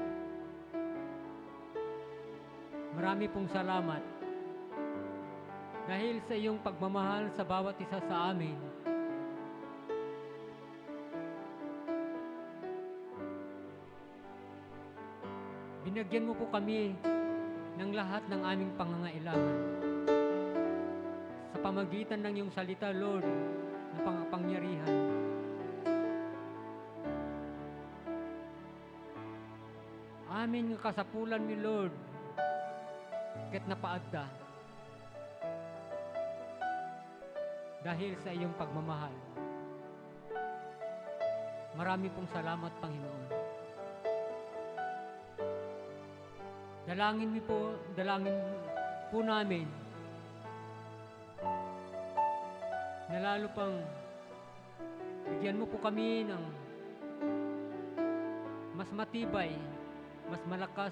Marami pong salamat dahil sa iyong pagmamahal sa bawat isa sa amin. Binagyan mo po kami ng lahat ng aming pangangailangan. Sa pamagitan ng iyong salita, Lord, na pangapangyarihan. Amin nga kasapulan mi, Lord, ket napaadda. Dahil sa iyong pagmamahal. Marami pong salamat, Panginoon. Dalangin po namin na lalo pang bigyan mo po kami ng mas matibay, mas malakas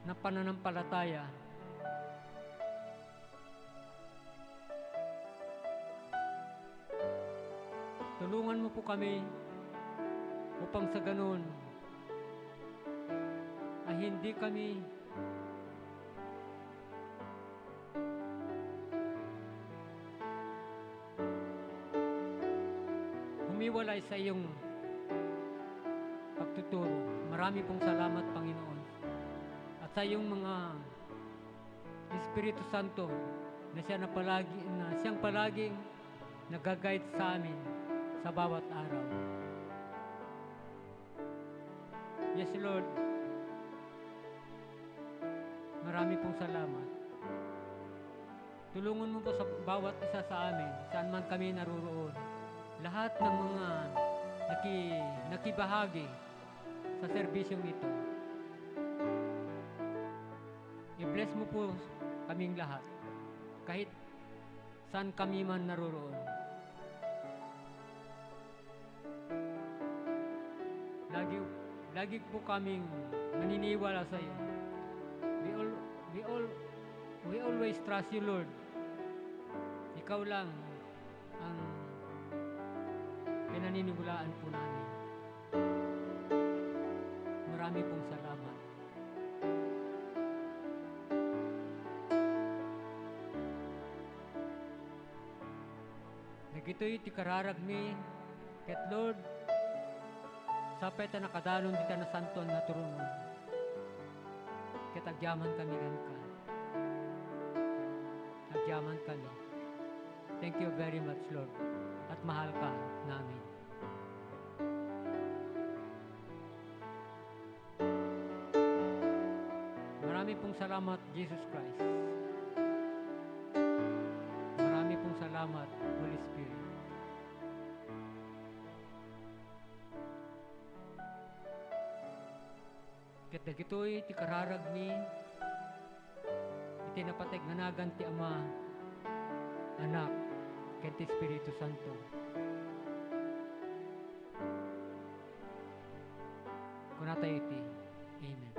na pananampalataya. Tulungan mo po kami upang sa ganun ay hindi kami humiwalay sa iyong pagtuturo. Marami pong salamat, Panginoon. At sa iyong mga Espiritu Santo na siyang palaging nag-guide sa amin sa bawat araw. Yes, Lord. Marami pong salamat. Tulungan mo po sa bawat isa sa amin, saan man kami naroroon. Lahat ng mga nakibahagi sa serbisyong ito. I-bless mo po kaming lahat, kahit saan kami man naroroon. Lagi po kaming maniniwala sa iyo. We always trust you, Lord. Ikaw lang ang pinaniniwalaan po namin. Marami pong salamat. Nagito'y ti kararagmi, ket Lord, sapay ta nakadanon di ta na santon na turunon. Ket agyaman kami kan ka. Agyaman kami. Thank you very much, Lord. At mahal ka namin. Marami pong salamat, Jesus Christ. Marami pong salamat, Holy Spirit. Ket dagitoy ti kararagmi, iti napateg nganagan ti Ama, Anak, ket ti Espiritu Santo. Kunatay iti. Amen.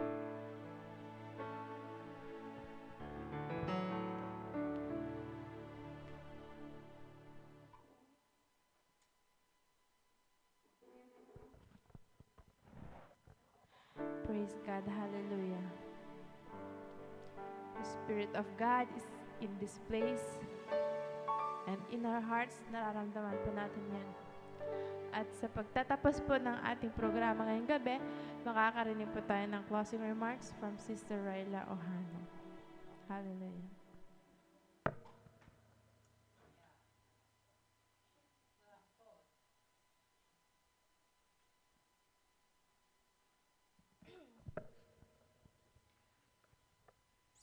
Praise God. Hallelujah. The Spirit of God is in this place. And in our hearts, nararamdaman po natin yan. At sa pagtatapos po ng ating programa ngayong gabi, makakarinig po tayo ng closing remarks from Sister Raila Ohano. Hallelujah.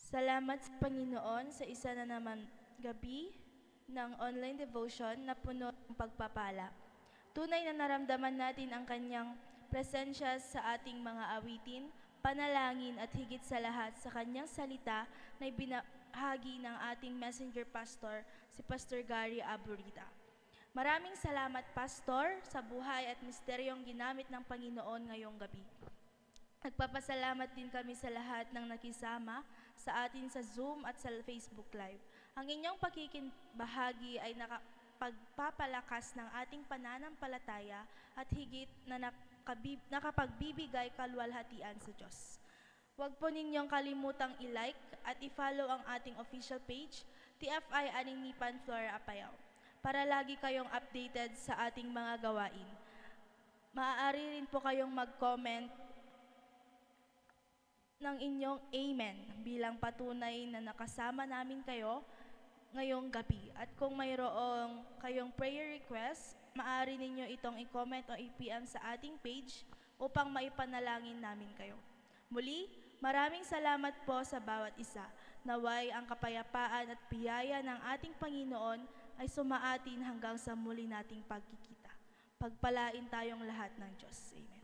Salamat sa Panginoon sa isa na naman gabi ng online devotion na puno ng pagpapala. Tunay na naramdaman natin ang kanyang presensya sa ating mga awitin, panalangin at higit sa lahat sa kanyang salita na ibinahagi ng ating messenger pastor, si Pastor Gary Aburita. Maraming salamat, Pastor, sa buhay at misteryong ginamit ng Panginoon ngayong gabi. Nagpapasalamat din kami sa lahat ng nakisama sa atin sa Zoom at sa Facebook Live. Ang inyong pakikinbahagi ay nakapagpapalakas ng ating pananampalataya at higit na nakapagbibigay kaluwalhatian sa Diyos. Huwag po ninyong kalimutang i-like at i-follow ang ating official page, TFI Aninipan Flora Apayao, para lagi kayong updated sa ating mga gawain. Maaari rin po kayong mag-comment ng inyong amen bilang patunay na nakasama namin kayo ngayong gabi. At kung mayroong kayong prayer request, maaari ninyo itong i-comment o i-PM sa ating page upang maipanalangin namin kayo. Muli, maraming salamat po sa bawat isa. Naway ang kapayapaan at biyaya ng ating Panginoon ay sumaatin hanggang sa muli nating pagkikita. Pagpalain tayong lahat ng Diyos. Amen.